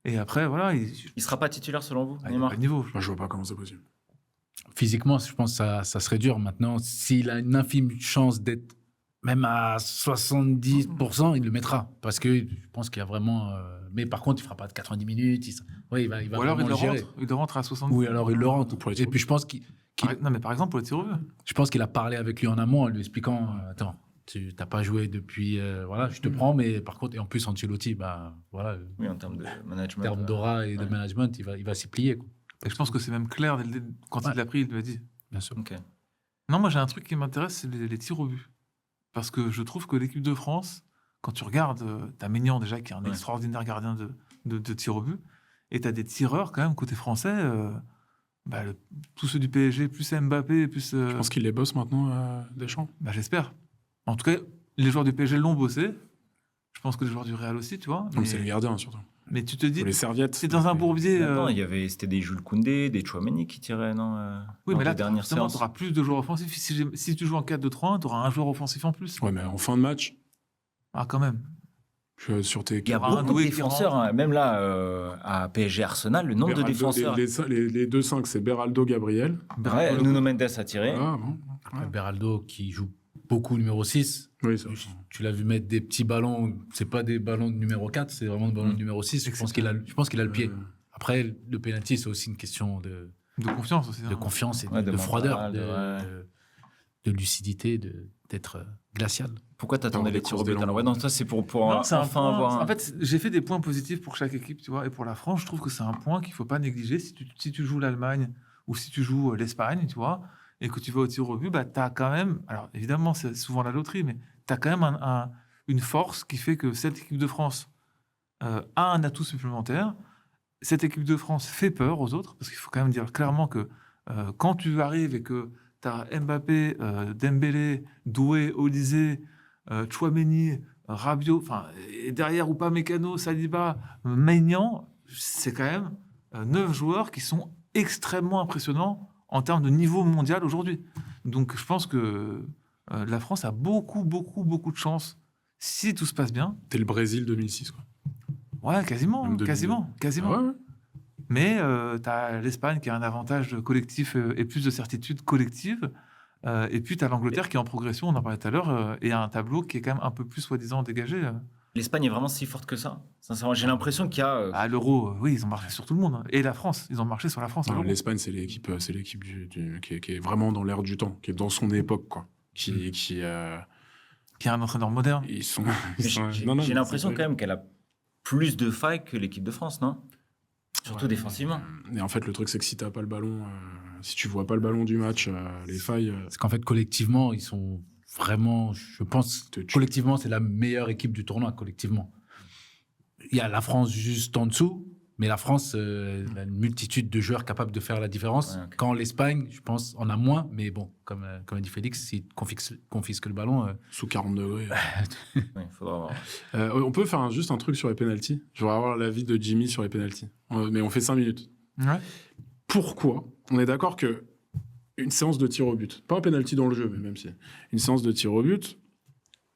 Et après, voilà, il Il sera pas titulaire selon vous, a Neymar? pas de niveau. Moi, je vois pas comment c'est possible. Physiquement, je pense que ça serait dur. Maintenant, s'il a une infime chance d'être même à 70%, il le mettra. Parce que je pense qu'il y a vraiment... Mais par contre, il ne fera pas de 90 minutes. Ouais, il va Ou alors vraiment il le gérer. rentre. Il le rentre à 70. Oui, alors il le rentre. Pour les Et puis je pense Non, mais par exemple, pour les tirs au but. je pense qu'il a parlé avec lui en amont en lui expliquant attends, tu n'as pas joué depuis... voilà, je te prends, mais par contre... Et en plus, Ancelotti, bah, voilà, Oui, en termes de en management. termes d'aura et de ouais. management, il va s'y plier. Quoi. Et je pense que c'est même clair, quand Ouais. il l'a pris, il lui a dit. Bien sûr. Ok. Non, moi j'ai un truc qui m'intéresse, c'est les tirs au but. Parce que je trouve que l'équipe de France, quand tu regardes, t'as Maignan déjà qui est un Ouais. extraordinaire gardien de tirs au but, et t'as des tireurs quand même côté français. tous ceux du PSG, plus Mbappé, plus... Je pense qu'il les bosse maintenant, Deschamps. J'espère. En tout cas, les joueurs du PSG l'ont bossé. Je pense que les joueurs du Real aussi, tu vois. Donc c'est les gardiens, surtout. Mais tu te dis, Ou les serviettes. c'est dans un bourbier... Attends, c'était des Jules Koundé, des Chouameni qui tiraient, non Oui, lors mais là, des dernières tu séances. auras plus de joueurs offensifs. Si tu joues en 4-2-3-1, tu auras un joueur offensif en plus. Ouais, mais en fin de match, Ah, quand même. sur tes Il y a un beaucoup de doué qui défenseurs, rentre. hein. Même là, à PSG Arsenal, le nombre de Beraldo, défenseurs. les 2-5, c'est Beraldo, Gabriel. Ouais, Nuno Mendes a tiré. Ah, bon. Après, Beraldo qui joue beaucoup numéro 6. Oui, ça. Tu l'as vu mettre des petits ballons, c'est pas des ballons de numéro 4, c'est vraiment des ballons de numéro 6. Je pense qu'il a le pied. Après, le penalty, c'est aussi une question de confiance aussi. hein. confiance et Ouais, de de froideur, mental, de lucidité, d'être glacial. Pourquoi t'attendais Dans les les tirs au courses but d'élan. alors ouais, non, ça c'est pour Non, c'est un enfin point. avoir un... En fait, j'ai fait des points positifs pour chaque équipe, tu vois. Et pour la France, je trouve que c'est un point qu'il ne faut pas négliger. Si tu joues l'Allemagne ou si tu joues l'Espagne, tu vois, et que tu vas au tir au but, tu as quand même. Alors, évidemment, c'est souvent la loterie, mais tu as quand même une force qui fait que cette équipe de France a un atout supplémentaire. Cette équipe de France fait peur aux autres, parce qu'il faut quand même dire clairement que quand tu arrives et que tu as Mbappé, Dembélé, Doué, Olysée, Chouameni, Rabiot, et derrière Upamecano, Saliba, Maignan, c'est quand même 9 joueurs qui sont extrêmement impressionnants en termes de niveau mondial aujourd'hui. Donc je pense que la France a beaucoup de chance si tout se passe bien. T'es le Brésil 2006, quoi. Ouais, quasiment. Même 2002. Quasiment. Ah ouais. Mais tu as l'Espagne qui a un avantage collectif et plus de certitude collective. Et puis tu as l'Angleterre qui est en progression, on en parlait tout à l'heure, et a un tableau qui est quand même un peu plus soi-disant dégagé. L'Espagne est vraiment si forte que ça. Sincèrement, j'ai l'impression qu'il y a... À l'Euro, oui, ils ont marché sur tout le monde. hein. Et la France, ils ont marché sur la France. à Non, l'Euro. l'Espagne, c'est l'équipe qui est vraiment dans l'air du temps, qui est dans son époque, quoi. Qui a un entraîneur moderne. Ils sont. J'ai l'impression quand même qu'elle a plus de failles que l'équipe de France, non? Surtout Ouais. défensivement. Et en fait, le truc, c'est que si t'as pas le ballon, si tu vois pas le ballon du match, les failles. Parce qu'en fait, collectivement, ils sont vraiment, je pense, collectivement, c'est la meilleure équipe du tournoi, collectivement. Il y a la France juste en dessous, mais la France a une multitude de joueurs capables de faire la différence. Ouais, ok. Quand l'Espagne, je pense, en a moins, mais bon, comme a dit Félix, s'il confisque le ballon, Sous 40 degrés. Oui, il faudra voir. On peut faire juste un truc sur les pénaltys. Je voudrais avoir l'avis de Jimmy sur les pénaltys. Mais on fait 5 minutes. Ouais. Pourquoi on est d'accord que une séance de tir au but, pas un penalty dans le jeu, mais même si une séance de tir au but,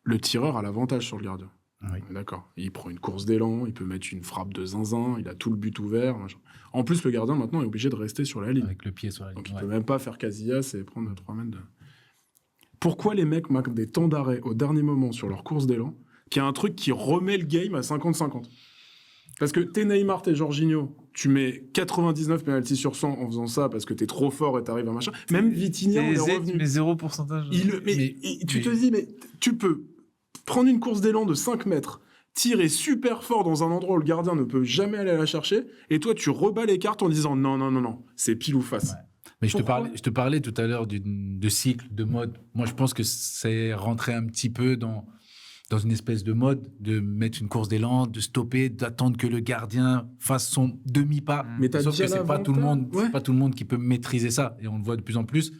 le tireur a l'avantage sur le gardien. Oui. On est d'accord. Il prend une course d'élan, il peut mettre une frappe de zinzin, il a tout le but ouvert. Machin. En plus, le gardien maintenant est obligé de rester sur la ligne. avec le pied sur la ligne. Donc il ouais. peut même pas faire Casillas et prendre 3 mètres de... Pourquoi les mecs marquent des temps d'arrêt au dernier moment sur leur course d'élan, qui est un truc qui remet le game à 50-50? Parce que t'es Neymar, t'es Jorginho, tu mets 99 penalties sur 100 en faisant ça parce que t'es trop fort et t'arrives à machin. Même Vitinha, on est revenu. Mais 0%. Tu te dis, mais tu peux prendre une course d'élan de 5 mètres, tirer super fort dans un endroit où le gardien ne peut jamais aller la chercher, et toi, tu rebats les cartes en disant non, c'est pile ou face. Ouais. Mais je Pourquoi te parlais tout à l'heure de cycle, de mode. Moi, je pense que c'est rentré un petit peu dans une espèce de mode de mettre une course d'élan, de stopper, d'attendre que le gardien fasse son demi-pas. Mais t'as Sauf déjà que c'est pas tout le monde, l'avantage. c'est pas tout le monde qui peut maîtriser ça. Et on le voit de plus en plus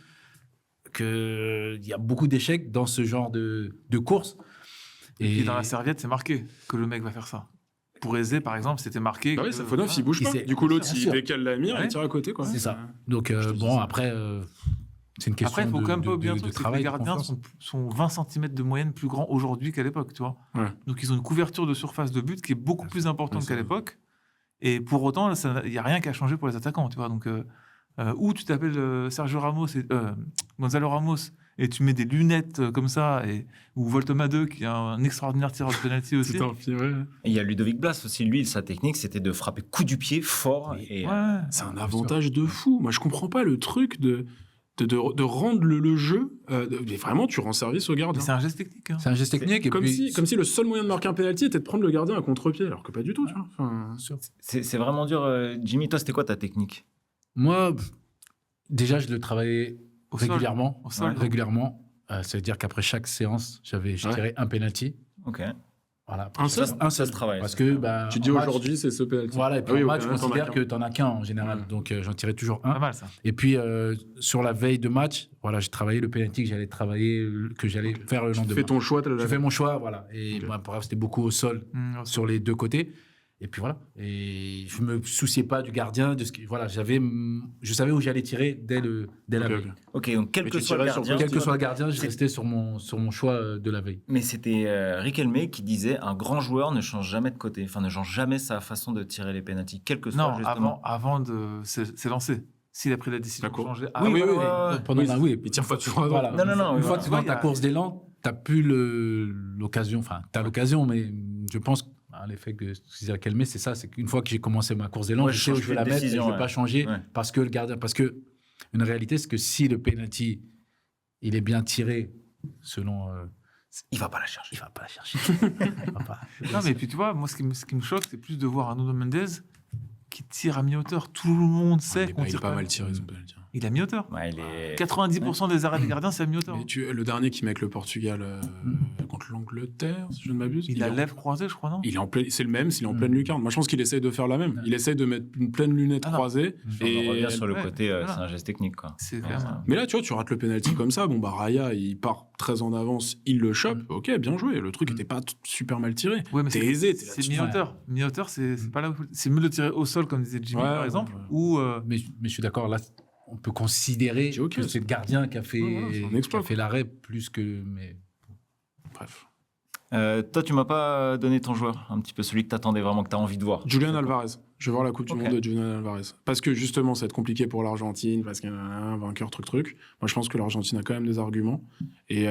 qu'il y a beaucoup d'échecs dans ce genre de course. Et dans la serviette, c'est marqué que le mec va faire ça. Pour Eze, par exemple, c'était marqué. Bah oui, que- ça Fonoff, il bouge Il pas. sait- Du coup, l'autre, bien il sûr. décale la mire, Ouais. il tire à côté, quoi. C'est ça. Donc, Je te dis bon, ça. après, c'est une question Après, il faut quand même pas oublier un de truc, c'est que travail, les de gardiens confiance. sont 20 cm de moyenne plus grands aujourd'hui qu'à l'époque, tu vois. Ouais. Donc, ils ont une couverture de surface de but qui est beaucoup plus importante Ouais, qu'à c'est l'époque. Et pour autant, il n'y a rien qui a changé pour les attaquants, tu vois. Donc, ou tu t'appelles Sergio Ramos, Gonzalo Ramos, et tu mets des lunettes comme ça, ou Voltoma 2, qui est un extraordinaire tireur de penalty aussi. C'est un film, ouais. Et il y a Ludovic Blas aussi, lui, sa technique, c'était de frapper coup du pied fort. Et, Ouais. C'est un avantage de fou. Moi, je comprends pas le truc de rendre le jeu. Mais vraiment, tu rends service au Mais gardien. c'est un geste technique. hein. C'est un geste technique. Et Comme puis, si le seul moyen de marquer un penalty était de prendre le gardien à contre-pied, alors que pas du tout, tu vois. Enfin, c'est vraiment dur. Jimmy, toi, c'était quoi ta technique? moi, déjà, je le travaillais Au sol. régulièrement. Au sol. Régulièrement. Ça veut dire qu'après chaque séance, je tirais un penalty. Ok. Voilà. Un seul Un Ça se travaille. Parce ça. que Tu dis en match- aujourd'hui, c'est ce penalty. Voilà, et puis Ah oui, en ok, match, je t'en as considère qu'un. que tu n'en as qu'un en général. Ouais. Donc, j'en tirais toujours Pas un. mal ça. Et puis, sur la veille de match, voilà, j'ai travaillé le penalty que j'allais travailler, que j'allais faire le Tu lendemain. fais ton choix. Je fais mon choix, voilà. Et Ok. bah, pour c'était beaucoup au sol sur les deux côtés. Et puis voilà. Et je me souciais pas du gardien, de ce qui, voilà, je savais où j'allais tirer dès la veille. Ok, donc quel Mais que tu soit le tirais sur gardien. Quel que soit le gardien, je C'est- restais sur mon choix de la veille. Mais c'était Riquelme qui disait un grand joueur ne change jamais de côté, enfin ne change jamais sa façon de tirer les pénaltys, quel que soit Non, justement. avant de c'est lancé. S'il a pris la décision de D'accord. changer. Ah oui, oui, oui. Pendant la, oui, Il tire pas toujours à droite. voilà. Non, non, non, Une fois voilà. que tu es dans Tu vois, ta course d'élan, tu n'as plus l'occasion. Enfin, tu as l'occasion, mais je pense l'effet que disait Riquelme, c'est ça. C'est qu'une fois que j'ai commencé ma course d'élan, Ouais, je je sais où change je vais plus la de mettre et je décision, ne vais pas changer Ouais. parce que le gardien. Parce que une réalité, c'est que si le penalty il est bien tiré selon. Il va pas la chercher. Il va pas la chercher. Il va pas. Non, mais puis tu vois, moi, ce qui me choque, c'est plus de voir un Nuno Mendes qui tire à mi-hauteur. Tout le monde sait qu'on Il est tire pas pas. mal tiré, son penalty. Il est à mi-hauteur. Ouais, il est... 90% des arrêts des gardiens, c'est à mi-hauteur. Mais le dernier qui met avec le Portugal contre l'Angleterre, si je ne m'abuse. Il a est en- lèvre croisée, je crois, non Il est en plein, c'est le même s'il est en pleine lucarne. Moi, je pense qu'il essaye de faire la même. Il essaye de mettre une pleine lunette Ah non. croisée. On en revient sur le ouais, côté, voilà. c'est un geste technique quoi. C'est quand Ouais, même. ça. Mais là, tu vois, tu rates le penalty comme ça. Bon, bah, Raya, il part très en avance, il le chope. Ok, bien joué. Le truc était pas super mal tiré. Ouais, mais T'es c'est aisé. T'es C'est là-dessus. mi-hauteur. Mi-hauteur, c'est pas là où c'est mieux de le tirer au sol, comme disait Jimmy, Ouais, par ouais, exemple, ouais. ou. Mais je suis d'accord. Là, on peut considérer C'est ok, que c'est le gardien qui a fait, Ouais, voilà, c'est un exploit, qui a fait l'arrêt plus que. Mais Bref. Toi, tu m'as pas donné ton joueur, un petit peu celui que t'attendais vraiment, que t'as envie de voir. Julian Alvarez. Je vais voir la Coupe du Ok. Monde de Julian Alvarez. Parce que justement, ça va être compliqué pour l'Argentine, parce qu'il y a un vainqueur, truc. Moi, je pense que l'Argentine a quand même des arguments. Et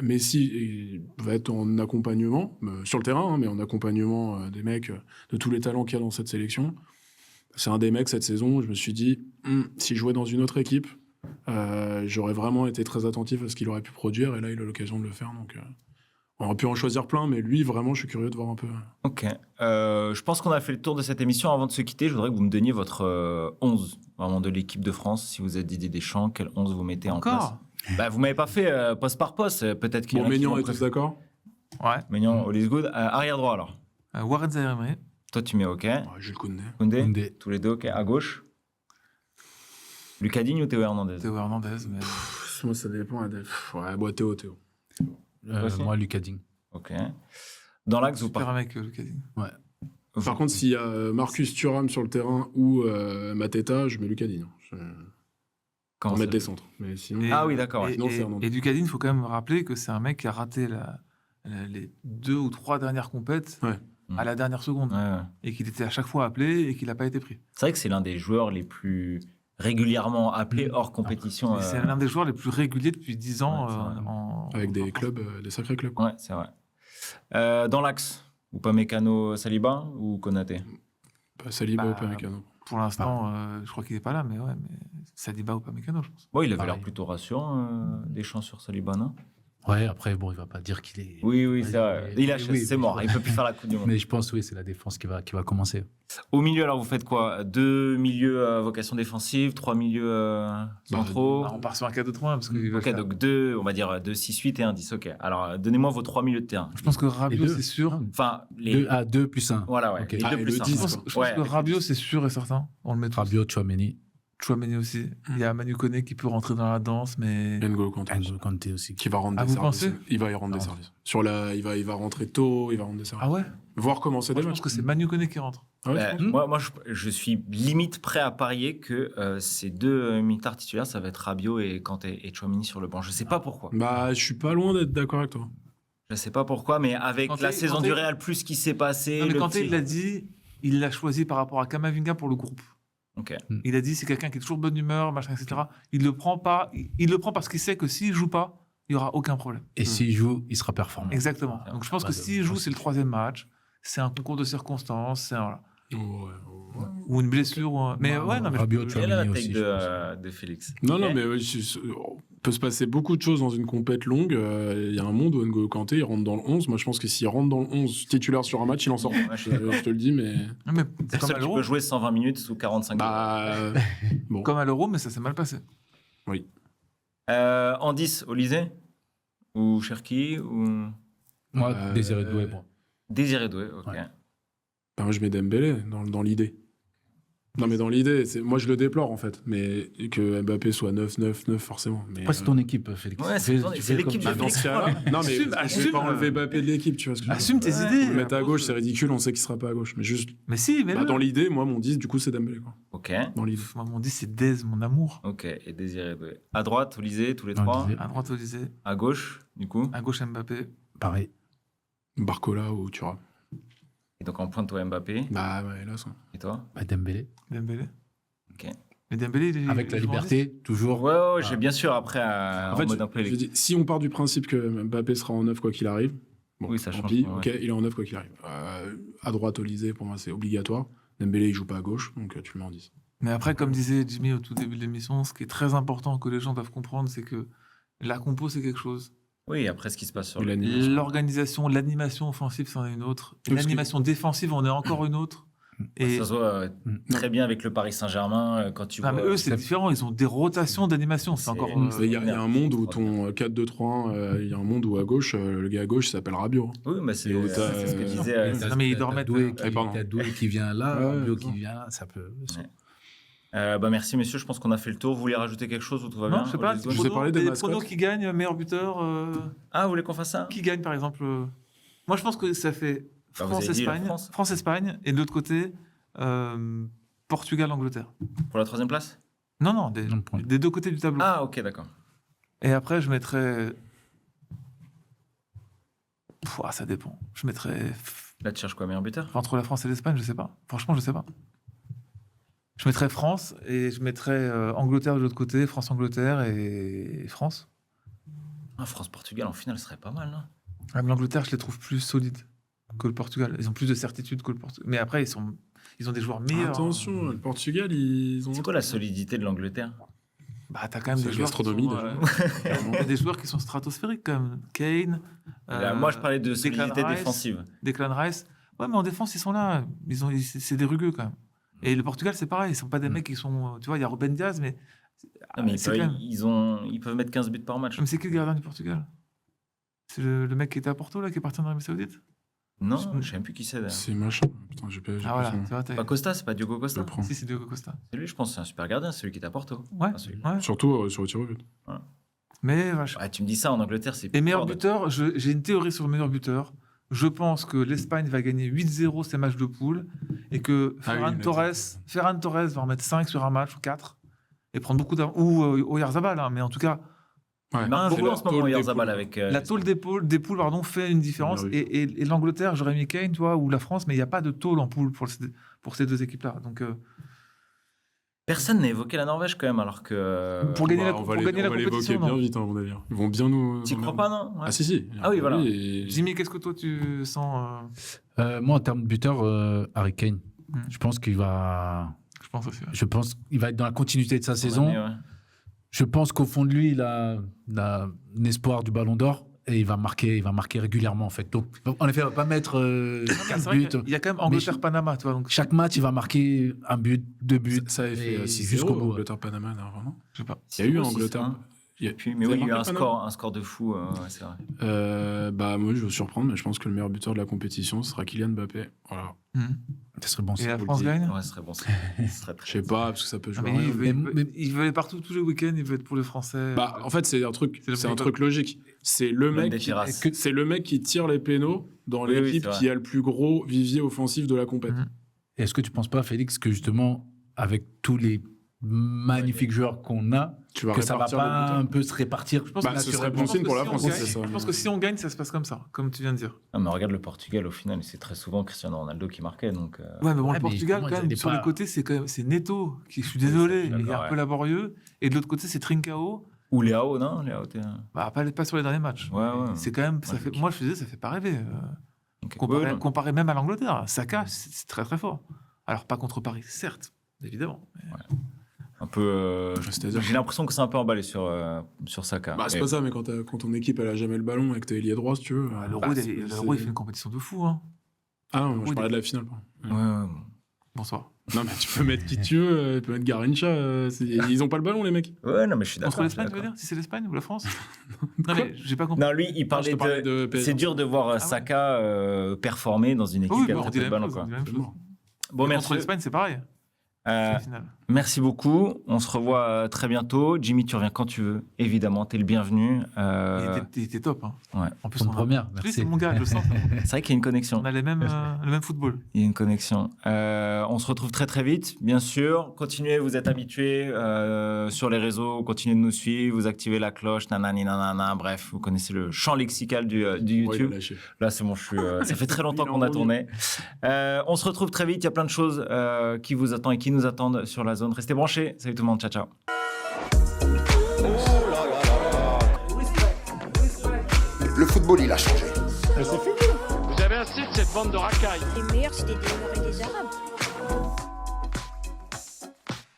Messi va être en accompagnement, sur le terrain, hein, mais en accompagnement des mecs, de tous les talents qu'il y a dans cette sélection. C'est un des mecs cette saison où je me suis dit, s'il jouait dans une autre équipe, j'aurais vraiment été très attentif à ce qu'il aurait pu produire. Et là, il a l'occasion de le faire. Donc, on aurait pu en choisir plein, mais lui, vraiment, je suis curieux de voir un peu. Ok. Je pense qu'on a fait le tour de cette émission. Avant de se quitter, je voudrais que vous me donniez votre 11 vraiment de l'équipe de France. Si vous êtes Didier Deschamps, quel 11 vous mettez en place? Encore Bah, vous m'avez pas fait poste par poste. Peut-être qu'il y en Bon, a qui Maignan vont est tous préférer. d'accord? Ouais. Maignan, all is good. Arrière droit alors. Warren Zaïre-Emery. Toi, tu mets OK. Ouais, Jules Koundé. Koundé, Koundé. tous les deux OK. À gauche. Lucas Digne ou Théo Hernandez? Théo Hernandez. Mais... Moi, ça dépend. Ouais, bon, Théo. Aussi. moi, Lucas Digne. OK. Dans l'axe, vous Super partez. mec, Lucas Digne. Par contre, s'il y a Marcus Thuram sur le terrain ou Mateta, je mets Lucas Digne. Comment Pour ça mettre des centres. Mais sinon, Ah oui, d'accord, ouais. Et, Sinon, c'est Hernandez. et Lucas Digne, il faut quand même rappeler que c'est un mec qui a raté les 2 ou 3 dernières compètes Ouais. à la dernière seconde. Ouais, ouais. Et qu'il était à chaque fois appelé et qu'il n'a pas été pris. C'est vrai que c'est l'un des joueurs les plus régulièrement appelés hors compétition. Et c'est l'un des joueurs les plus réguliers depuis 10 ans. Ouais, c'est vrai. avec des clubs, des sacrés clubs. Quoi. Ouais, c'est vrai. Dans l'axe, Upamecano, Saliba ou Konaté? Saliba Bah, ou Upamecano. Pour l'instant, je crois qu'il n'est pas là, mais Saliba ou pas Mécano, je pense. Bon, il avait Pareil. l'air plutôt rassurant, Deschamps sur Saliba, non? Ouais, après, bon, il va pas dire qu'il est. Oui, c'est vrai. Il a Oui, c'est mort, il peut plus faire la Coupe du Monde. Mais je pense, oui, c'est la défense qui va commencer. Au milieu, alors, vous faites quoi? 2 milieux à vocation défensive, 3 milieux centraux? On part sur un 4-2-3-1 parce qu'il va Ok, faire- donc 2, on va dire 2, 6, 8 et 1, 10. Ok. Alors, donnez-moi vos 3 milieux de terrain. Je pense que Rabiot, Les deux. c'est sûr. Enfin, les. 2 plus 1. Voilà, ouais. Ok. Les Ah, 2 et plus le 1. 10, Je pense, je pense que Rabiot, c'est sûr et certain. On le met tous. Rabiot, Chouameni, Chouameni aussi. Il y a Manu Koné qui peut rentrer dans la danse, mais. N'Golo Kanté. N'Golo Kanté aussi. Qui va rendre Ah, des vous services. pensez Il va y rendre des Ah, services. Il va rentrer tôt, il va rendre des services. Ah ouais Voir commencer Moi, des je matchs. pense que c'est Manu Koné qui rentre. Ah ouais, tu Moi, je suis limite prêt à parier que ces 2 militards titulaires, ça va être Rabiot et Kanté et Chouameni sur le banc. Je sais pas pourquoi. Bah, je suis pas loin d'être d'accord avec toi. Je sais pas pourquoi, mais avec Kanté- la saison Kanté- du Real, plus ce qui s'est passé. Non, mais le Kanté, petit- il l'a dit, il l'a choisi par rapport à Kamavinga pour le groupe. Ok. Il a dit c'est quelqu'un qui est toujours de bonne humeur, machin, etc. Il le prend pas. Il le prend parce qu'il sait que s'il joue pas, il y aura aucun problème. Et s'il joue, il sera performant. Exactement. Donc je pense que s'il joue, c'est le 3e match. C'est un concours de circonstances, c'est voilà. Ou une blessure. Mais ouais, non, mais Rabiot, Quelle est la Chouameni take aussi, je pense. de Félix? Non, Ok. non, mais ouais, on peut se passer beaucoup de choses dans une compète longue. Il y a un monde où N'Golo Kanté, il rentre dans le 11. Moi, je pense que s'il rentre dans le 11 titulaire sur un match, il en sort. Ouais, je suis d'accord. Je te le dis, mais. Non, mais C'est le comme seul à qui l'Euro. peut jouer 120 minutes sous 45 minutes. Bah. Bon. Comme à l'Euro, mais ça s'est mal passé. En 10, Olysée ou Cherki ou... Moi, Désiré Doué, bon. Désiré Doué, ok. Ouais. Bah, moi, je mets Dembélé dans l'idée. Non, mais dans l'idée, moi, je le déplore, en fait. Mais que Mbappé soit 9-9-9, forcément. Mais, Après, c'est ton équipe, Félix. Ouais, Tu c'est fais- ton- tu c'est fais l'équipe comme de tu veux. dans ce cas-là, non, mais je vais Assume, pas enlever Mbappé de l'équipe, tu vois ce que je veux dire. Assume tes Ouais. idées. Le mettre à gauche, c'est ridicule, on sait qu'il sera pas à gauche. Mais juste, Mais si, mais dans l'idée, moi, mon 10, du coup, c'est Dembélé, quoi. Ok, Dans l'idée. Moi, mon 10, c'est Dez, mon amour. ok. Et Désiré Doué. À droite, Olysée, tous les Non, trois. Olysée. À droite, Olysée. À gauche, du coup. À gauche, Mbappé. Pareil. Barcola ou Thuram. Et donc en pointe, toi, Mbappé. Bah, ouais, là, ça. Et toi? Bah, Dembélé. Dembélé. Ok. Mais Dembélé, il est. Avec la il joue en liberté, toujours. Ouais, j'ai bien sûr après En en fait, mode un peu je dis, si on part du principe que Mbappé sera en 9 quoi qu'il arrive, bon, Oui, ça tant change pis, pas, ouais. ok, il est en 9 quoi qu'il arrive. À droite, Olysée, pour moi, c'est obligatoire. Dembélé, il joue pas à gauche, donc tu le mets en 10. Mais après, comme disait Jimmy au tout début de l'émission, ce qui est très important que les gens doivent comprendre, c'est que la compo, c'est quelque chose. Oui, après ce qui se passe sur Et le. l'animation. L'organisation, l'animation offensive, c'en est une autre. Oui, parce que- L'animation défensive, on est encore une autre. Et Ça se voit très bien avec le Paris Saint-Germain quand tu ah, vois. mais eux, c'est différent. Ils ont des rotations d'animation. C'est C'est- encore. Il y a un monde où ton 4-2-3-1, il y a un monde où à gauche, le gars à gauche il s'appelle Rabiot. Oui, mais c'est Et où c'est t'as, ce que euh, disait. Non, mais ils doivent T'as remettre- Doué pardon. t'as Doué qui vient là, Ouais, Rabiot d'accord. qui vient là, ça peut. Bah, merci, messieurs. Je pense qu'on a fait le tour. Vous voulez rajouter quelque chose ou tout va bien? Non, je sais pas. Olivier Je vous ai parlé des des mascottes. pronos qui gagnent, meilleur buteur. Ah, vous voulez qu'on fasse ça? Qui gagne, par exemple Moi, je pense que ça fait Bah, vous avez dit la France-Espagne. France. France-Espagne. Et de l'autre côté, Portugal-Angleterre. Pour la troisième place? Non, Non, point. des deux côtés du tableau. Ah, ok, d'accord. Et après, je mettrais. Pouah, ça dépend. Je mettrais. Là, tu cherches quoi, meilleur buteur? Entre la France et l'Espagne, je sais pas. Franchement, je sais pas. Je mettrais France et je mettrais Angleterre de l'autre côté, France-Angleterre et France. Ah, France-Portugal en finale, ce serait pas mal, non? Ah, mais l'Angleterre, je les trouve plus solides que le Portugal. Ils ont plus de certitude que le Portugal. Mais après, ils ont des joueurs meilleurs. Attention, le Portugal, ils ont. C'est quoi la solidité de l'Angleterre? Bah, t'as quand même C'est des la joueurs. gastronomie, qui sont, déjà. il y a des joueurs qui sont stratosphériques quand même. Kane. Là, moi, je parlais de Declan solidité Rice, défensive. Declan Rice. Ouais, mais en défense, ils sont là. C'est des rugueux quand même. Et le Portugal, c'est pareil. Ils sont pas des mecs qui sont. Tu vois, il y a Ruben Diaz, mais. Non, mais c'est quand même- ils peuvent mettre 15 buts par match. Mais c'est qui le gardien du Portugal? C'est le mec qui était à Porto, là, qui est parti en Arabie Saoudite? Non, je sais même plus qui c'est. d'ailleurs. C'est machin. Putain, j'ai pas. Ah voilà, son nom. tu vois, t'as- Pas Costa, c'est pas Diogo Je Costa. le prends. Si, c'est Diogo Costa. C'est lui, je pense, c'est un super gardien, c'est celui qui est à Porto. Ouais, Ah, celui-là. ouais. Surtout sur le tir au but. Mais vache. Ouais, tu me dis ça en Angleterre, c'est. Et meilleur fort de- buteur, j'ai une théorie sur le meilleur buteur. Je pense que l'Espagne va gagner 8-0 ses matchs de poule et que Ah oui, Ferran Torres va en mettre 5 sur un match ou 4 et prendre beaucoup d'avance. Ou Oyarzabal, hein, mais en tout cas, Ouais. Il marque Un beaucoup joueur en ce moment, tôle Oyarzabal, d'épaule. avec. la tôle des poules pardon, fait une différence. Bien Et l'Angleterre, j'aurais mis Kane, tu vois, ou la France, mais il n'y a pas de tôle en poule pour ces deux équipes-là. Donc, Personne n'a évoqué la Norvège quand même, alors que. pour gagner Bah, la, on pour va gagner la l'évoquer compétition, bien non. vite, à mon avis. Ils vont bien nous. T'y crois pas, non? Ouais. Ah, si. Ah oui, voilà. Et- Jimmy, qu'est-ce que toi tu sens Moi, en termes de buteur, Harry Kane. Hmm. Je pense qu'il va. Je pense aussi. Ouais. Je pense qu'il va être dans la continuité de sa saison. Ouais. Je pense qu'au fond de lui, il a un espoir du Ballon d'Or et il va marquer régulièrement en fait. Donc, en effet, il va pas mettre C'est 4 vrai buts. qu'il y a quand même Angleterre-Panama, tu vois. Donc, Chaque match, il va marquer un but, 2 buts. Ça avait fait et 6-0 jusqu'au bout. Angleterre-Panama, dernièrement. je sais pas. Il y a eu 6-1. Angleterre. Il y a- Puis, mais Vous oui, il y a eu avez marqué Panama un score de fou, ouais, c'est vrai. Bah, moi, je vais vous surprendre, mais je pense que le meilleur buteur de la compétition ce sera Kylian Mbappé. Voilà. Ça serait bon. Et ça. la vous le France dis. gagne Ouais, ce serait bon. Ce serait Je sais pas, parce que ça peut Ah, jouer. mais à rien. il veut aller partout tous les week-ends, il veut être pour les Français. Bah, en fait, c'est un truc, C'est le c'est un premier truc logique. C'est le Même mec, des terrasses. c'est le mec qui tire les pénaux dans Oui, oui, l'équipe c'est vrai. qui a le plus gros vivier offensif de la compète. Mhm. Et est-ce que tu penses pas, Félix, que justement, avec tous les magnifiques joueurs qu'on a, Tu vas que ça va répartir le pas buteur. un peu se répartir Je pense Bah, que ce serait je bon pense signe que pour la si on France, gagne- c'est ça. Je pense que si on gagne, ça se passe comme ça, comme tu viens de dire. Ah, mais regarde le Portugal au final, c'est très souvent Cristiano Ronaldo qui marquait. Donc, Ouais, mais bon, Ouais, le mais Portugal, comment quand ils même, allaient sur pas- les côtés, c'est Neto, qui, je suis Oui, désolé, ça, je suis il est d'accord, un peu ouais. laborieux. Et de l'autre côté, c'est Trincao. Ou Léao, non? Léao, t'es. Bah, pas sur les derniers matchs. Ouais, ouais. C'est quand même, ça Ouais, fait, ok. moi, je faisais, ça fait pas rêver. Ok. Comparé, Ouais, non. comparé même à l'Angleterre. Saka, c'est très très fort. Alors, pas contre Paris, certes, évidemment. mais- Un peu. C'est-à-dire- J'ai l'impression que c'est un peu emballé sur Saka. Bah, c'est Mais- pas ça, mais quand ton équipe elle a jamais le ballon et que t'es ailier droit, si tu veux. L'Euro, bah, il fait une compétition de fou. Hein. Ah non, moi, je Oui, parlais de la finale. pardon. Ouais, ouais. Bonsoir. Non, mais tu peux mettre qui tu veux, tu peux mettre Garrincha. Ils ont pas le ballon, les mecs. Ouais, non, mais je suis d'accord. Contre l'Espagne, je tu suis veux dire? Si c'est l'Espagne ou la France? Non, mais j'ai pas compris. d'accord. Non, lui, il parlait je te parlais de PSG. C'est dur de voir Saka performer dans une équipe Oui, qui a mais on très dit peu de la même ballon. chose. Quoi. on dit la même chose. Bon, Mais merci. contre l'Espagne, c'est pareil. Euh, C'est la finale. Merci beaucoup. On se revoit très bientôt. Jimmy, tu reviens quand tu veux. Évidemment, t'es le bienvenu. Il était top. Hein. Ouais. En plus, Pour une première, Lui, merci. c'est mon gars, je le sens. C'est vrai qu'il y a une connexion. On a le même football. Il y a une connexion. On se retrouve très très vite, bien sûr. Continuez, vous êtes habitués sur les réseaux, continuez de nous suivre, vous activez la cloche, nanani nanana, bref, vous connaissez le champ lexical du Ouais, il YouTube. a lâché. Là, c'est bon, ça fait très longtemps Il est qu'on a en tourné. On se retrouve très vite, il y a plein de choses qui vous attendent et qui nous attendent sur la zone. Restez branchés. Salut tout le monde, ciao ciao. Le football, il a changé. Vous avez assez de cette bande de racailles. Les meilleurs, c'était des Noirs et des Arabes.